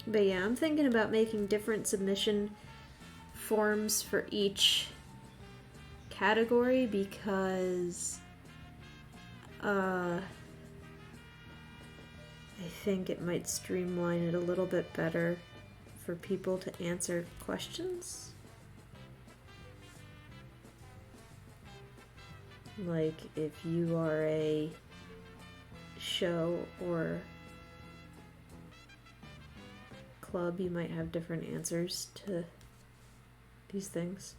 But yeah, I'm thinking about making different submission forms for each category because I think it might streamline it a little bit better for people to answer questions. Like if you are a show or club, you might have different answers to these things.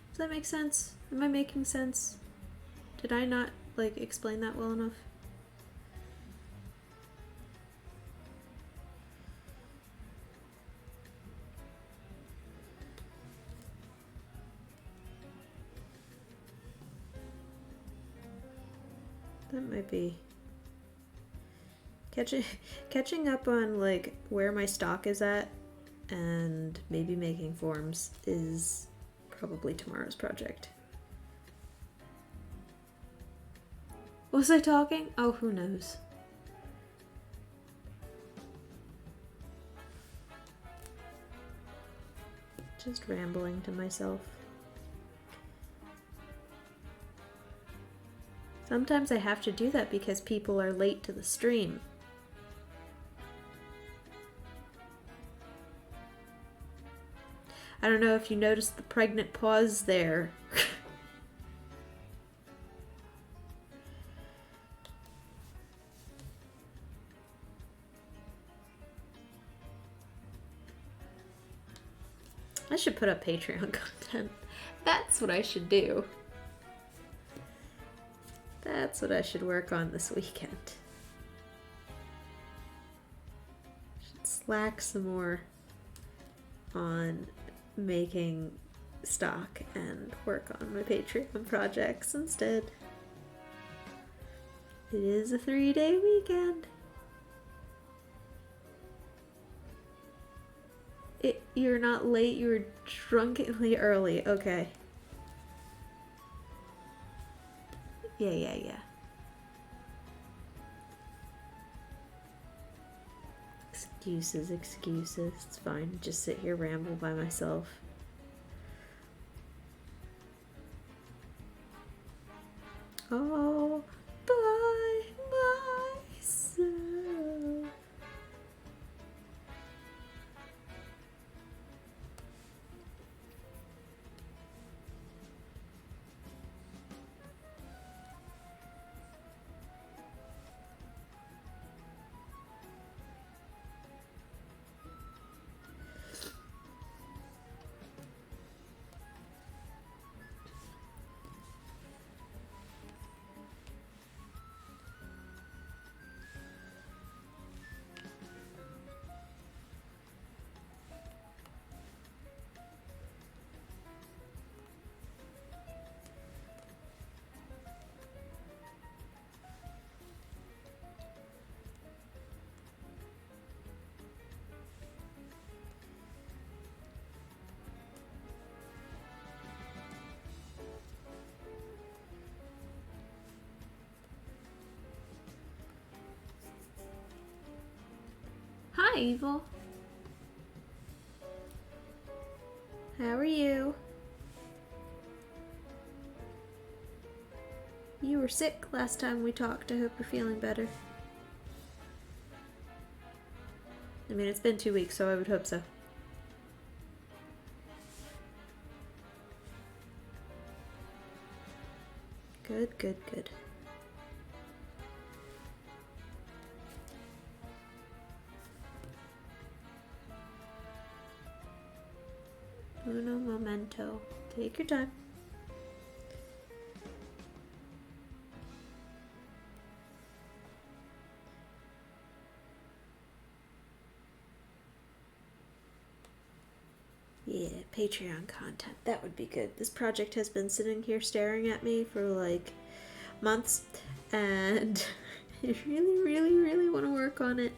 Does that make sense? Am I making sense? Did I not explain that well enough? That might be catching up on where my stock is at, and maybe making forms is probably tomorrow's project. Was I talking? Oh, who knows? Just rambling to myself. Sometimes I have to do that because people are late to the stream. I don't know if you noticed the pregnant pause there. I should put up Patreon content. That's what I should do. That's what I should work on this weekend. Should slack some more on making stock and work on my Patreon projects instead. It is a 3-day weekend. You're not late, you were drunkenly early. Okay. Yeah. Excuses. It's fine. Just sit here, ramble by myself. All by myself. Hi, Evil. How are you? You were sick last time we talked. I hope you're feeling better. I mean, it's been 2 weeks, so I would hope so. Good. Uno momento. Take your time. Yeah, Patreon content. That would be good. This project has been sitting here staring at me for like months, and I really want to work on it.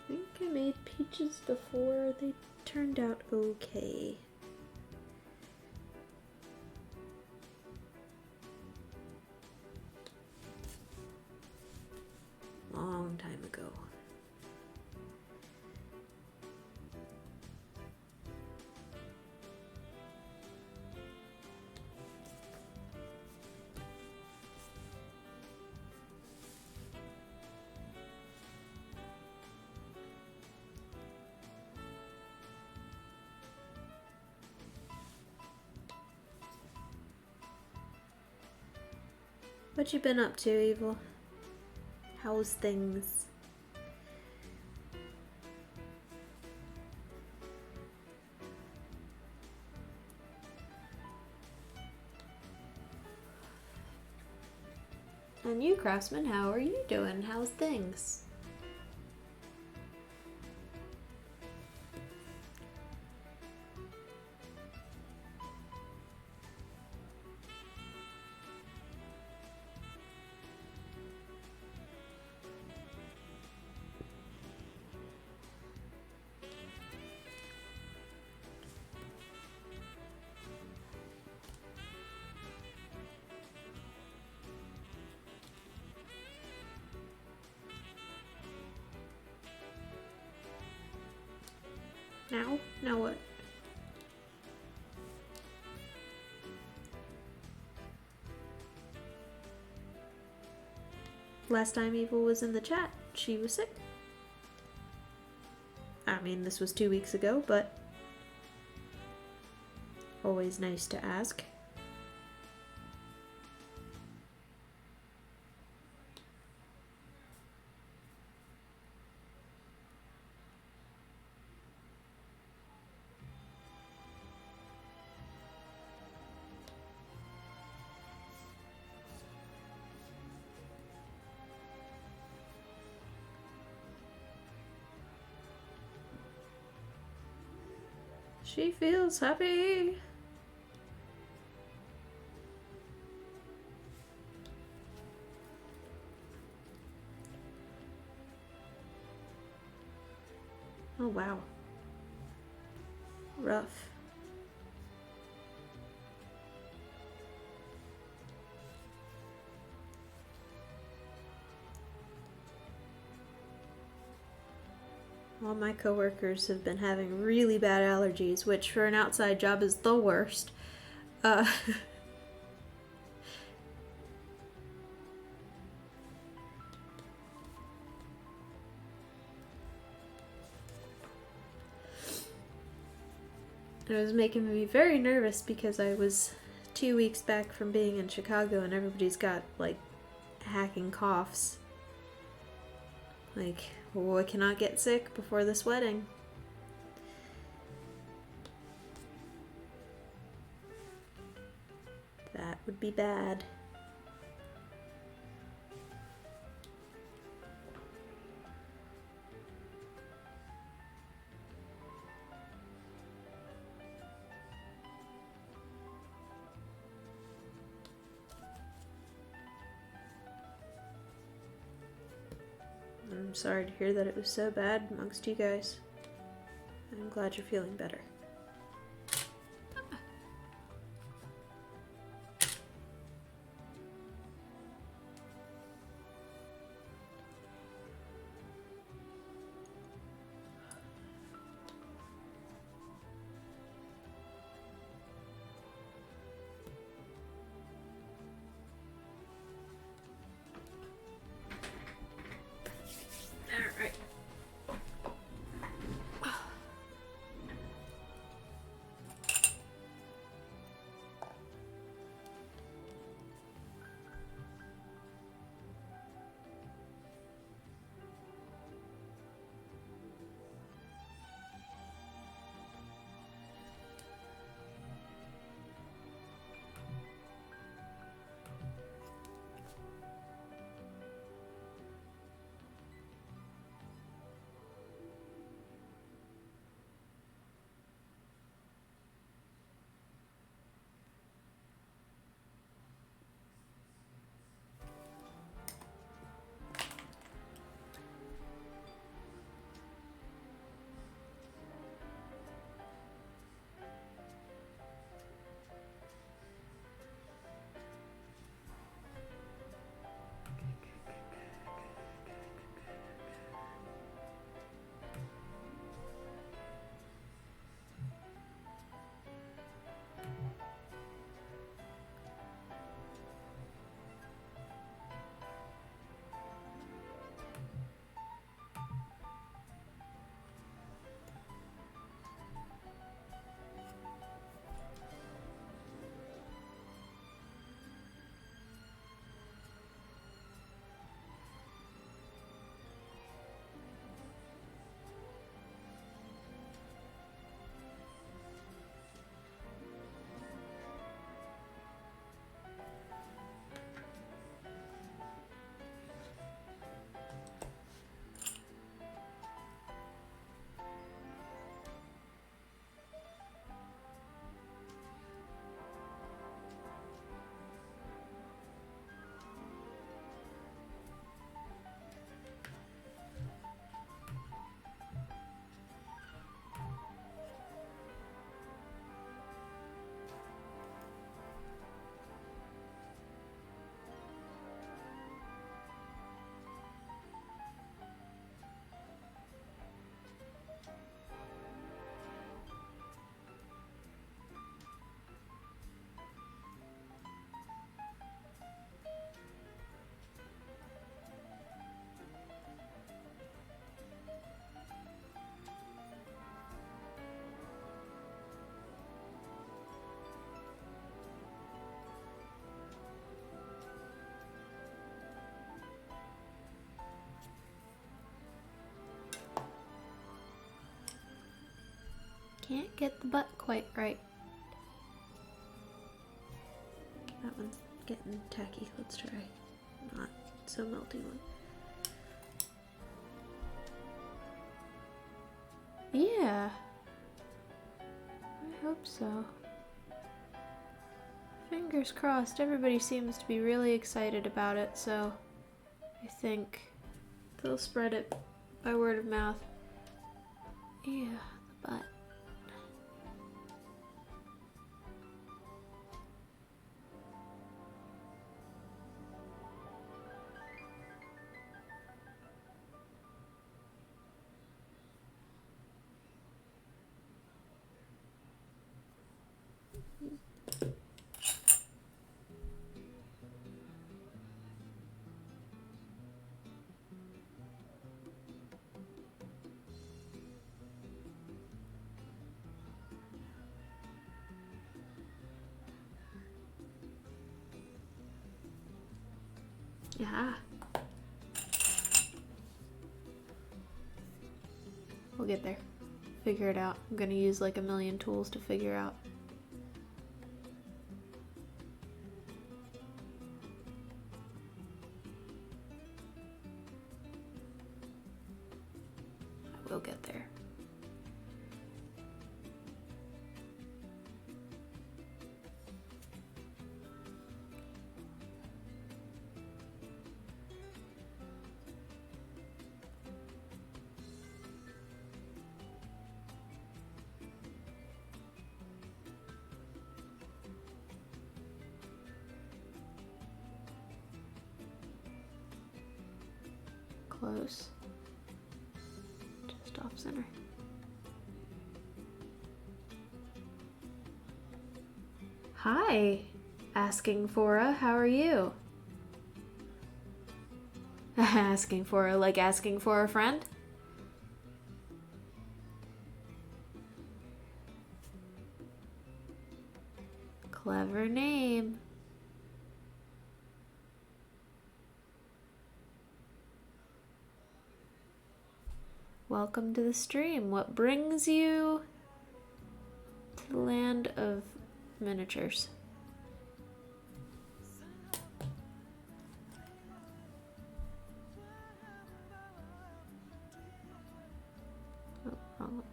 I think I made peaches before. They turned out okay. Long time ago. What you been up to, Evil? How's things? And you, Craftsman, how are you doing? How's things? Now what? Last time Evil was in the chat, she was sick. I mean, this was 2 weeks ago, but always nice to ask. She feels happy. Oh wow. Rough. All my coworkers have been having really bad allergies, which for an outside job is the worst. I was making me very nervous because I was 2 weeks back from being in Chicago and everybody's got like hacking coughs. Like, oh, I cannot get sick before this wedding. That would be bad. I'm sorry to hear that it was so bad amongst you guys. I'm glad you're feeling better. Can't get the butt quite right. That one's getting tacky. Let's try not so melty one. Yeah. hope so. Fingers crossed. Everybody seems to be really excited about it, so I think they'll spread it by word of mouth. Yeah, the butt. Yeah. We'll get there. Figure it out. I'm gonna use like a million tools to figure out. I will get there. Close. Just off center. Hi, asking for a, how are you? Asking for a, like asking for a friend? Clever name. Welcome to the stream. What brings you to the land of miniatures? Oh, wrong one.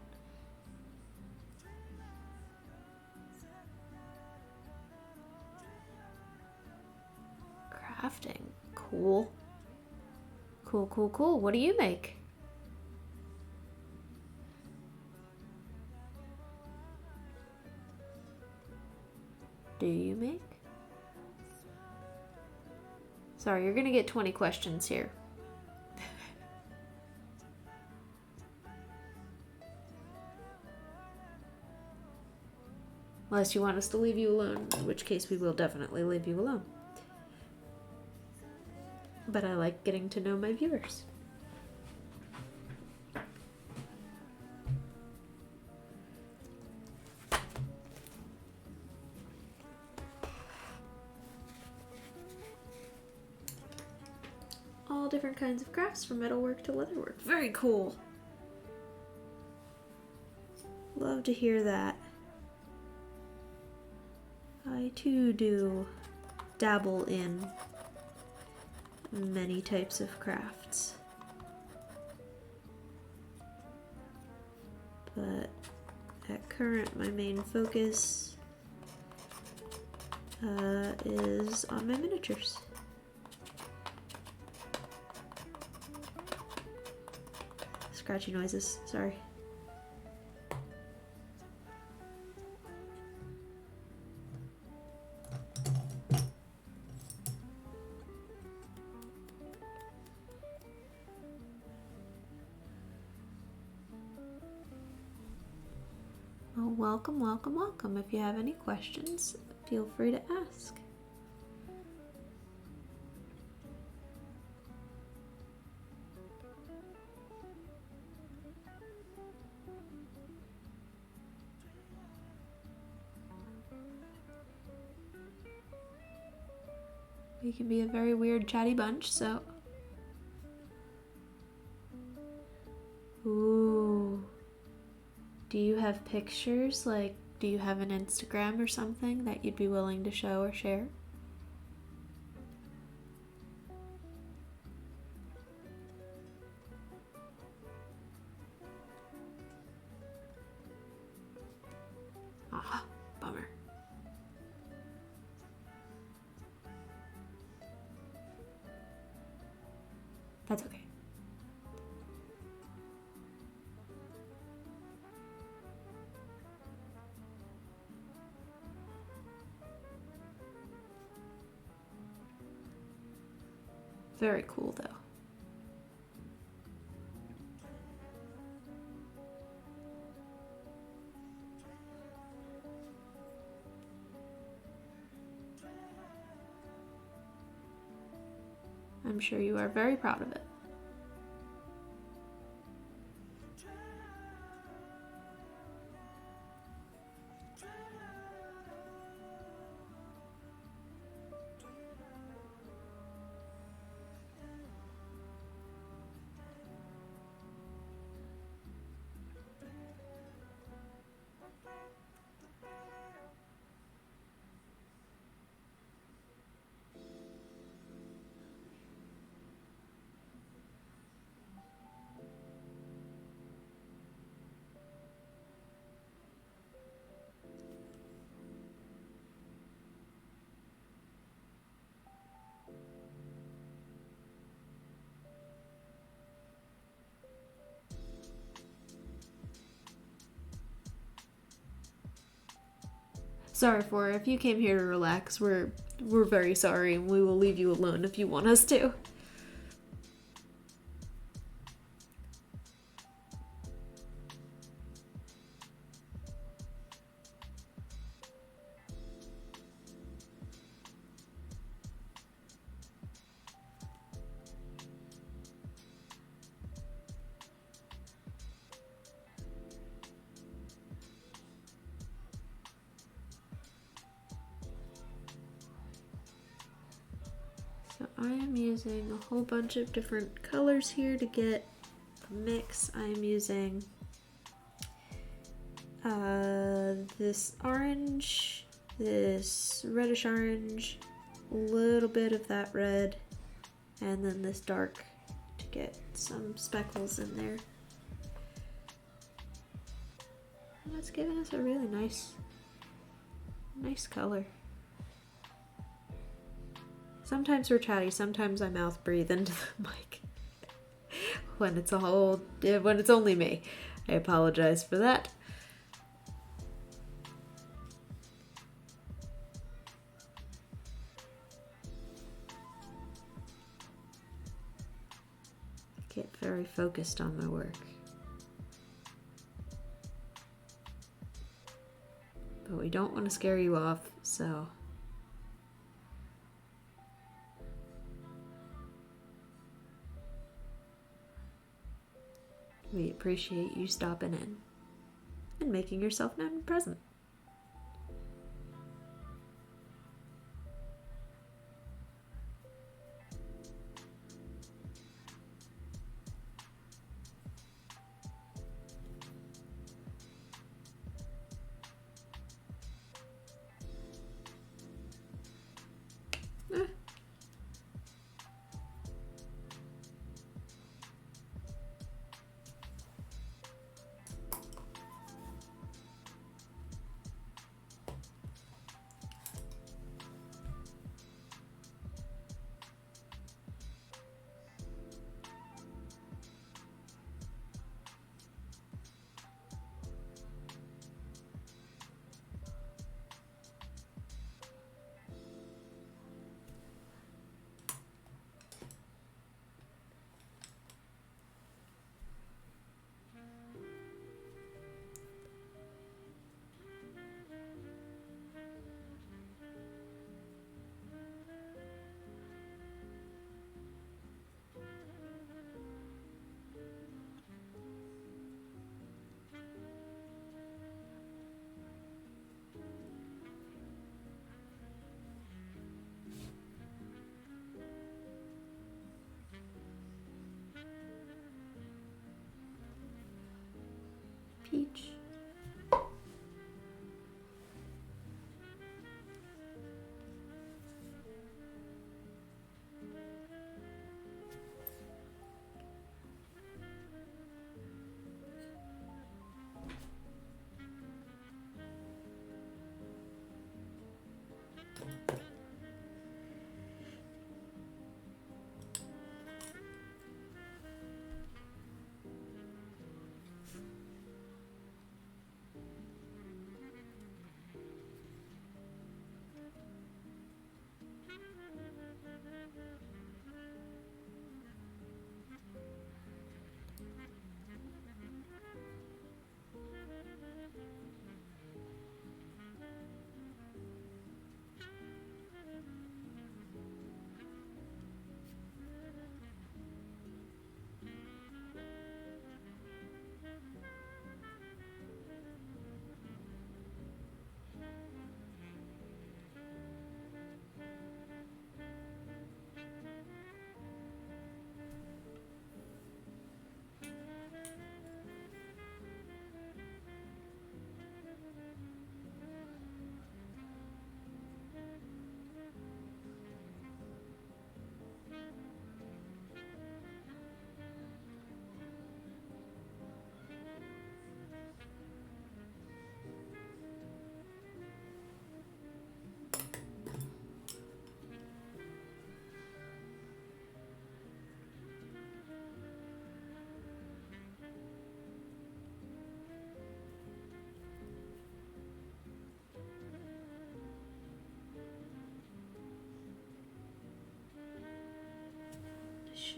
Crafting. Cool. Cool, cool, cool. What do you make? Do you make? Sorry, you're gonna get 20 questions here. Unless you want us to leave you alone, in which case we will definitely leave you alone. But I like getting to know my viewers. All different kinds of crafts, from metalwork to leatherwork. Very cool. Love to hear that. I too do dabble in many types of crafts. But at current, my main focus is on my miniatures. Scratchy noises, sorry. Well, welcome, welcome, welcome. If you have any questions, feel free to ask. We can be a very weird, chatty bunch, so. Ooh. Do you have pictures? Like, do you have an Instagram or something that you'd be willing to show or share? That's okay. Very cool, though. I'm sure you are very proud of it. Sorry for if you came here to relax. We're very sorry, and we will leave you alone if you want us to. So I am using a whole bunch of different colors here to get the mix. I am using this orange, this reddish orange, a little bit of that red, and then this dark to get some speckles in there. And that's giving us a really nice color. Sometimes we're chatty, sometimes I mouth breathe into the mic. when it's only me. I apologize for that. Get very focused on my work. But we don't want to scare you off, so we appreciate you stopping in and making yourself known and present. Peach.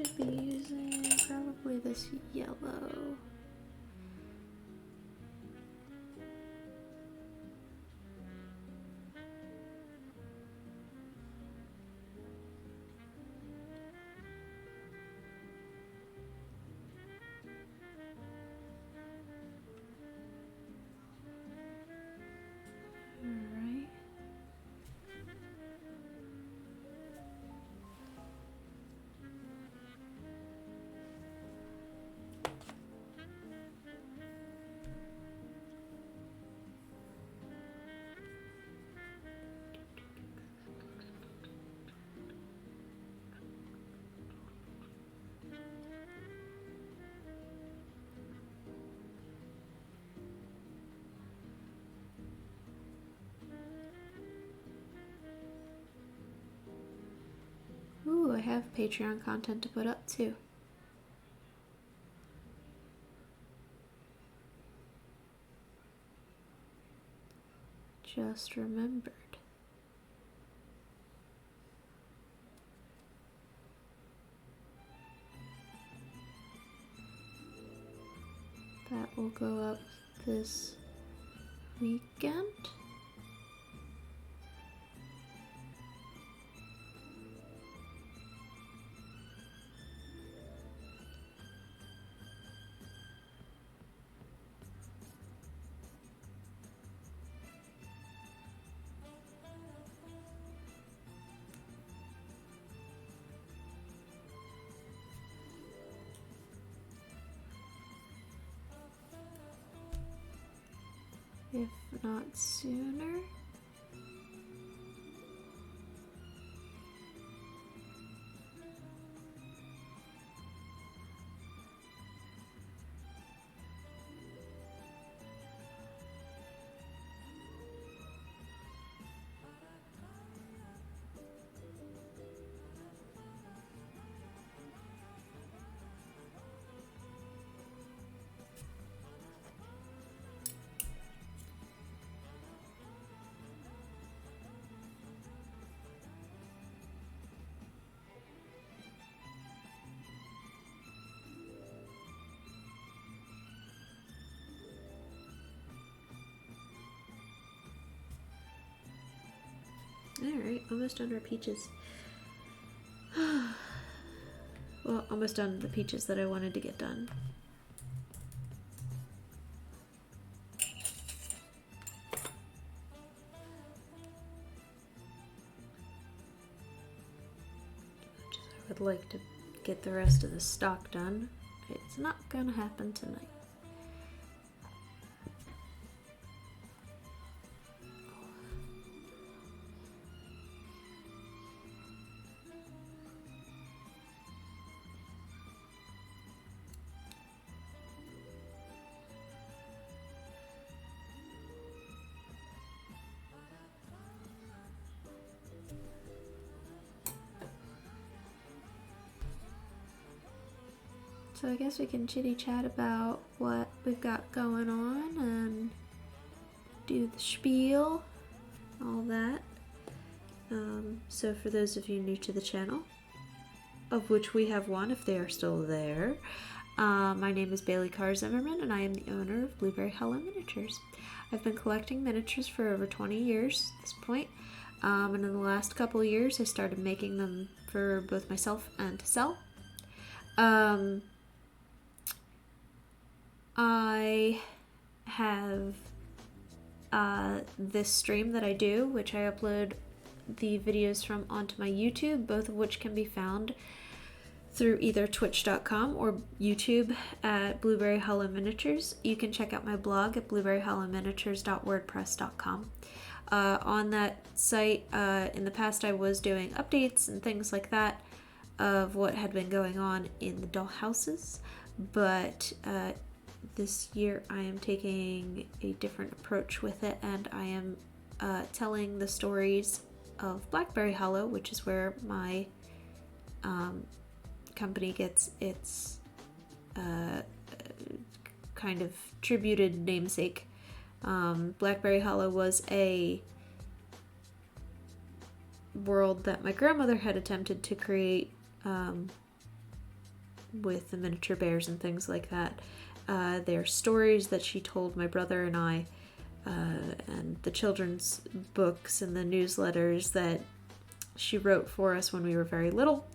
should be using probably this yellow. Alright. Ooh, I have Patreon content to put up too. Just remembered. That will go up this weekend. If not sooner. Alright, almost done our peaches. Well, almost done the peaches that I wanted to get done. I would like to get the rest of the stock done. It's not gonna happen tonight. So I guess we can chitty chat about what we've got going on and do the spiel, all that. So for those of you new to the channel, of which we have one if they are still there, my name is Bailey Carr Zimmerman and I am the owner of Blueberry Hollow Miniatures. I've been collecting miniatures for over 20 years at this point, and in the last couple of years I started making them for both myself and to sell. I have this stream that I do, which I upload the videos from onto my YouTube, both of which can be found through either twitch.com or YouTube at Blueberry Hollow Miniatures. You can check out my blog at blueberryhollowminiatures.wordpress.com. On that site, in the past I was doing updates and things like that of what had been going on in the dollhouses, but this year I am taking a different approach with it, and I am telling the stories of Blackberry Hollow, which is where my company gets its kind of tributed namesake. Blackberry Hollow was a world that my grandmother had attempted to create with the miniature bears and things like that. They're stories that she told my brother and I, and the children's books and the newsletters that she wrote for us when we were very little.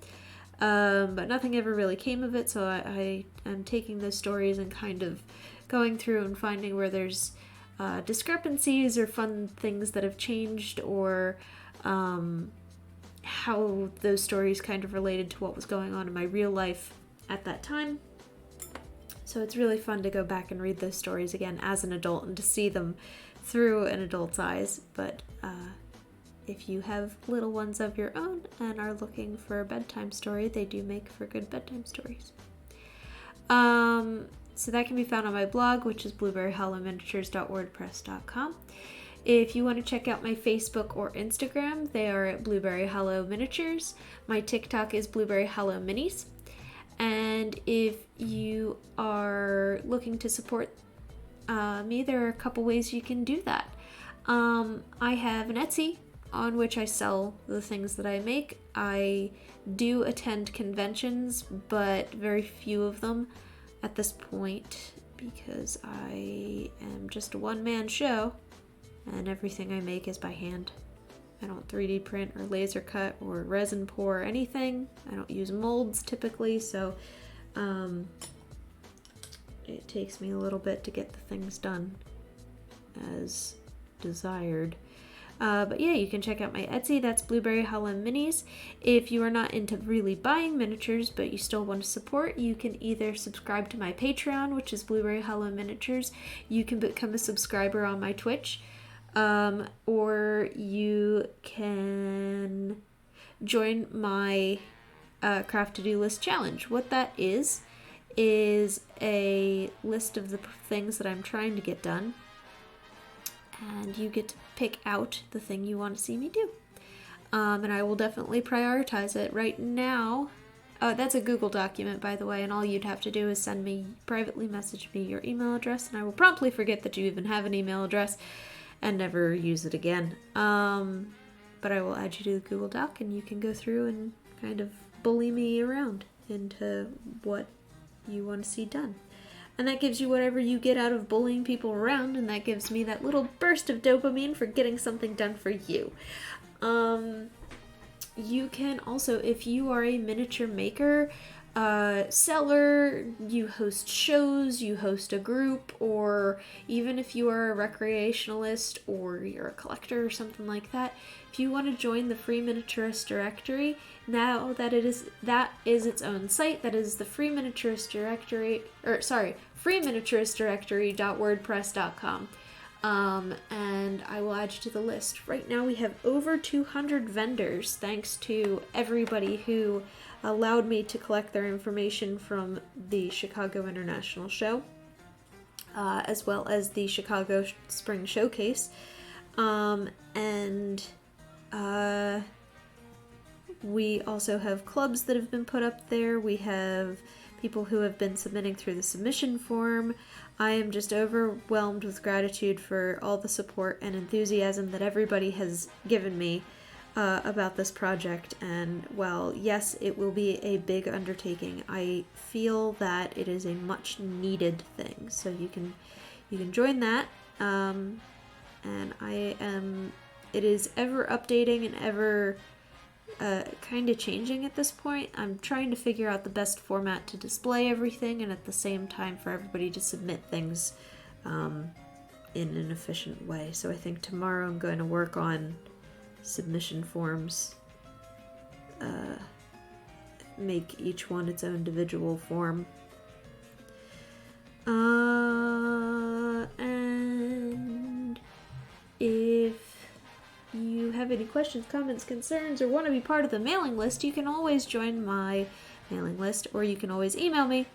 But nothing ever really came of it, so I am taking those stories and kind of going through and finding where there's discrepancies or fun things that have changed, or how those stories kind of related to what was going on in my real life at that time. So it's really fun to go back and read those stories again as an adult and to see them through an adult's eyes. But if you have little ones of your own and are looking for a bedtime story, they do make for good bedtime stories. So that can be found on my blog, which is blueberryhollowminiatures.wordpress.com. If you want to check out my Facebook or Instagram, they are at blueberryhollowminiatures. My TikTok is blueberryhollowminis. And if you are looking to support me, there are a couple ways you can do that. I have an Etsy on which I sell the things that I make. I do attend conventions, but very few of them at this point because I am just a one-man show and everything I make is by hand. I don't 3D print or laser cut or resin pour or anything. I don't use molds typically, so it takes me a little bit to get the things done as desired. But yeah, you can check out my Etsy. That's Blueberry Hollow Minis. If you are not into really buying miniatures, but you still want to support, you can either subscribe to my Patreon, which is Blueberry Hollow Miniatures. You can become a subscriber on my Twitch. Or you can join my craft to-do list challenge. What that is a list of the things that I'm trying to get done. And you get to pick out the thing you want to see me do. And I will definitely prioritize it. Right now, that's a Google document, by the way, and all you'd have to do is privately message me your email address, and I will promptly forget that you even have an email address and never use it again. But I will add you to the Google Doc, and you can go through and kind of bully me around into what you want to see done. And that gives you whatever you get out of bullying people around, and that gives me that little burst of dopamine for getting something done for you. You can also, if you are a miniature maker, seller, you host shows, you host a group, or even if you are a recreationalist or you're a collector or something like that, if you want to join the free Miniaturist directory, now that that is its own site, that is the free Miniaturist directory, freeminiaturistdirectory.wordpress.com. And I will add you to the list. Right now we have over 200 vendors, thanks to everybody who allowed me to collect their information from the Chicago International Show, as well as the Chicago Spring Showcase. We also have clubs that have been put up there. We have people who have been submitting through the submission form. I am just overwhelmed with gratitude for all the support and enthusiasm that everybody has given me about this project. And while yes, it will be a big undertaking, I feel that it is a much needed thing. So you can join that. And it is ever updating and ever kind of changing at this point. I'm trying to figure out the best format to display everything, and at the same time for everybody to submit things in an efficient way. So I think tomorrow I'm going to work on submission forms, make each one its own individual form. And if you have any questions, comments, concerns, or want to be part of the mailing list, you can always join my mailing list, or you can always email me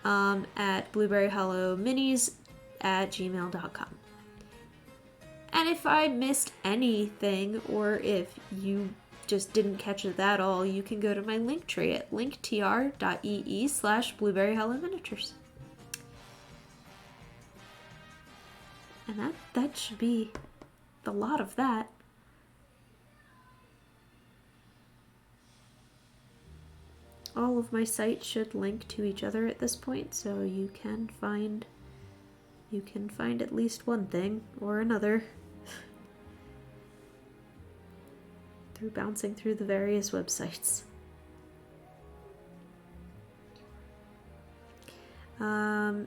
at blueberryhollowminis@gmail.com. And if I missed anything, or if you just didn't catch it at all, you can go to my link tree at linktr.ee/blueberryhollowminiatures. And that should be the lot of that. all of my sites should link to each other at this point, so you can find at least one thing or another through bouncing through the various websites.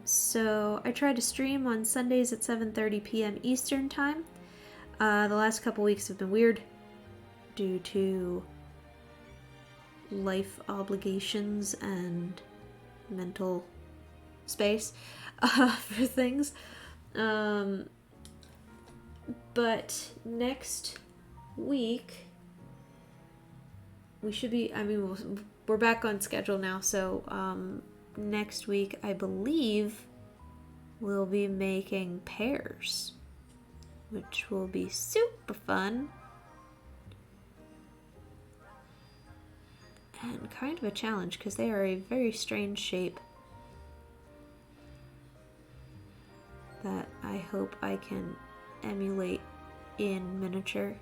So I try to stream on Sundays at 7:30 p.m. Eastern Time. The last couple weeks have been weird due to life obligations and mental space for things. But next week we should be, we're back on schedule now, so next week I believe we'll be making pears, which will be super fun and kind of a challenge because they are a very strange shape that I hope I can emulate in miniature.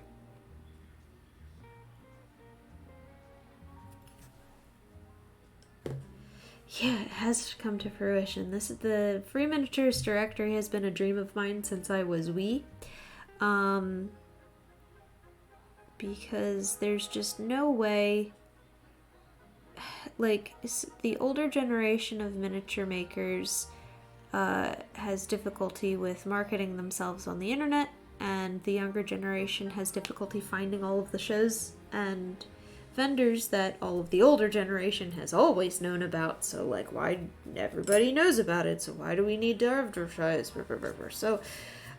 Yeah, it has come to fruition. The Free Miniaturist directory has been a dream of mine since I was wee. Because there's just no way, like, the older generation of miniature makers has difficulty with marketing themselves on the internet, and the younger generation has difficulty finding all of the shows and vendors that all of the older generation has always known about. So, like, why everybody knows about it, so why do we need to advertise? So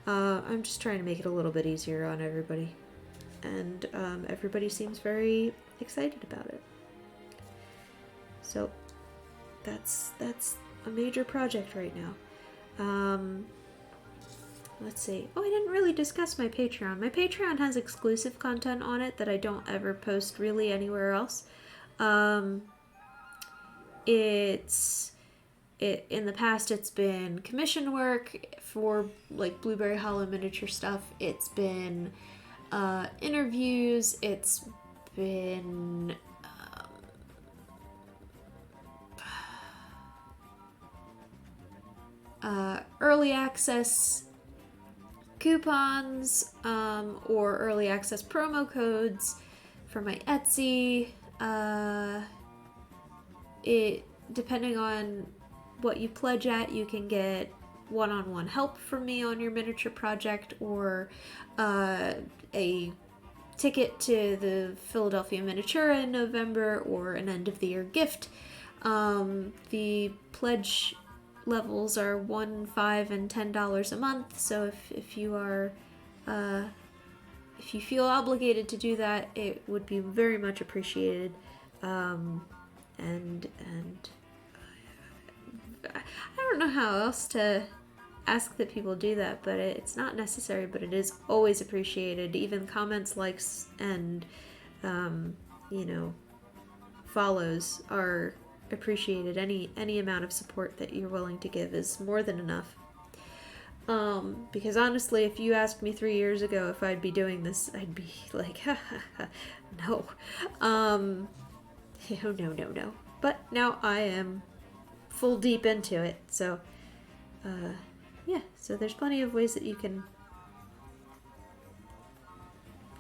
I'm just trying to make it a little bit easier on everybody, and everybody seems very excited about it. So that's a major project right now. Let's see. Oh, I didn't really discuss my Patreon. My Patreon has exclusive content on it that I don't ever post really anywhere else. In the past, it's been commission work for, like, Blueberry Hollow miniature stuff. It's been interviews. It's been early access coupons, or early access promo codes for my Etsy. Depending on what you pledge at, you can get one-on-one help from me on your miniature project, or a ticket to the Philadelphia Miniatura in November, or an end-of-the-year gift. The pledge levels are $1, $5, and $10 a month, so if you are if you feel obligated to do that, it would be very much appreciated. And I don't know how else to ask that people do that, but it's not necessary, but it is always appreciated. Even comments, likes, and follows are appreciated. Any amount of support that you're willing to give is more than enough. Because honestly, if you asked me 3 years ago if I'd be doing this, I'd be like, no. No. But now I am full deep into it, so so there's plenty of ways that you can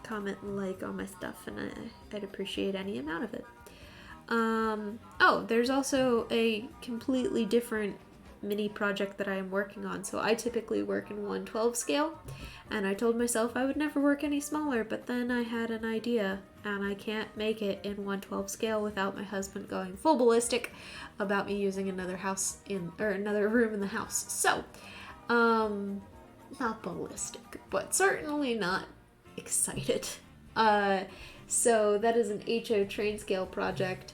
comment and like on my stuff, and I'd appreciate any amount of it. There's also a completely different mini project that I am working on. So I typically work in 1/12 scale, and I told myself I would never work any smaller, but then I had an idea, and I can't make it in 1/12 scale without my husband going full ballistic about me using another room in the house. So, not ballistic, but certainly not excited. So that is an HO train scale project.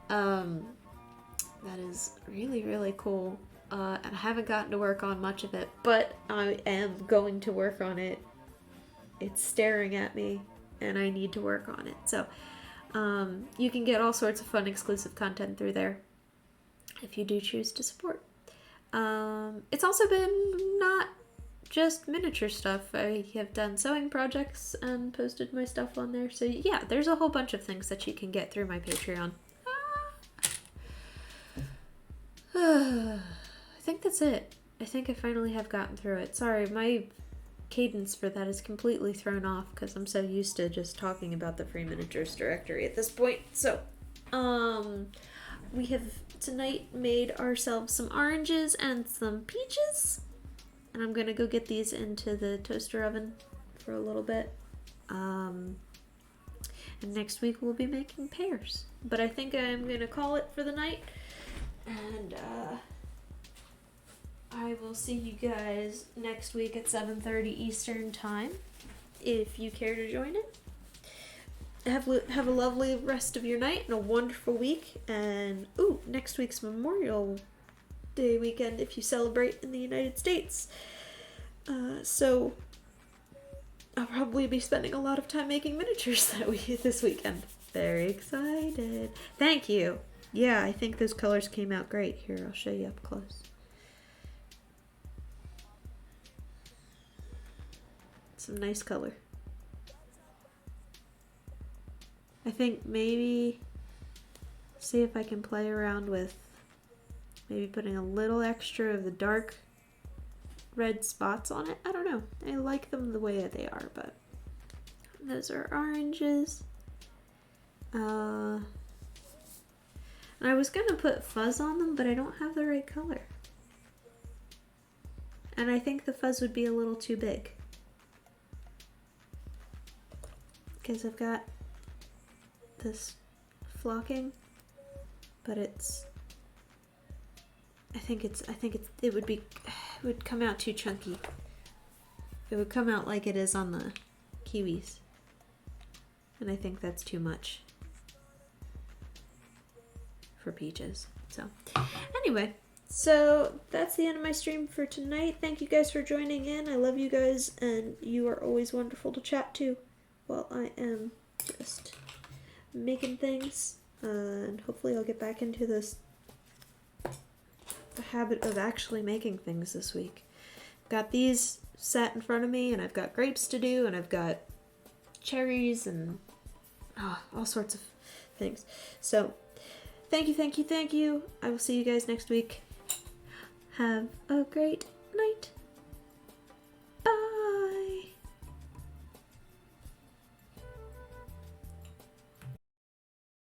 That is really, really cool. And I haven't gotten to work on much of it, but I am going to work on it. It's staring at me, and I need to work on it. So, you can get all sorts of fun exclusive content through there if you do choose to support. It's also been not just miniature stuff. I have done sewing projects and posted my stuff on there. So yeah, there's a whole bunch of things that you can get through my Patreon. I think that's it. I think I finally have gotten through it. Sorry, my cadence for that is completely thrown off because I'm so used to just talking about the Free Miniatures directory at this point. So, we have tonight made ourselves some oranges and some peaches. And I'm gonna go get these into the toaster oven for a little bit. And next week we'll be making pears. But I think I'm gonna call it for the night. And I will see you guys next week at 7:30 Eastern Time, if you care to join it. Have a lovely rest of your night and a wonderful week. And next week's Memorial Day weekend if you celebrate in the United States. So I'll probably be spending a lot of time making miniatures this weekend. Very excited. Thank you. Yeah, I think those colors came out great. Here, I'll show you up close. Some nice color. I think maybe see if I can play around with maybe putting a little extra of the dark red spots on it. I don't know. I like them the way they are, but those are oranges. And I was gonna put fuzz on them, but I don't have the right color. And I think the fuzz would be a little too big. Because I've got this flocking, but it would come out too chunky. It would come out like it is on the kiwis. And I think that's too much for peaches. So anyway, so that's the end of my stream for tonight. Thank you guys for joining in. I love you guys, and you are always wonderful to chat to while I am just making things. And hopefully I'll get back into the habit of actually making things this week. Got these set in front of me, and I've got grapes to do, and I've got cherries and all sorts of things. So thank you. I will see you guys next week. Have a great night.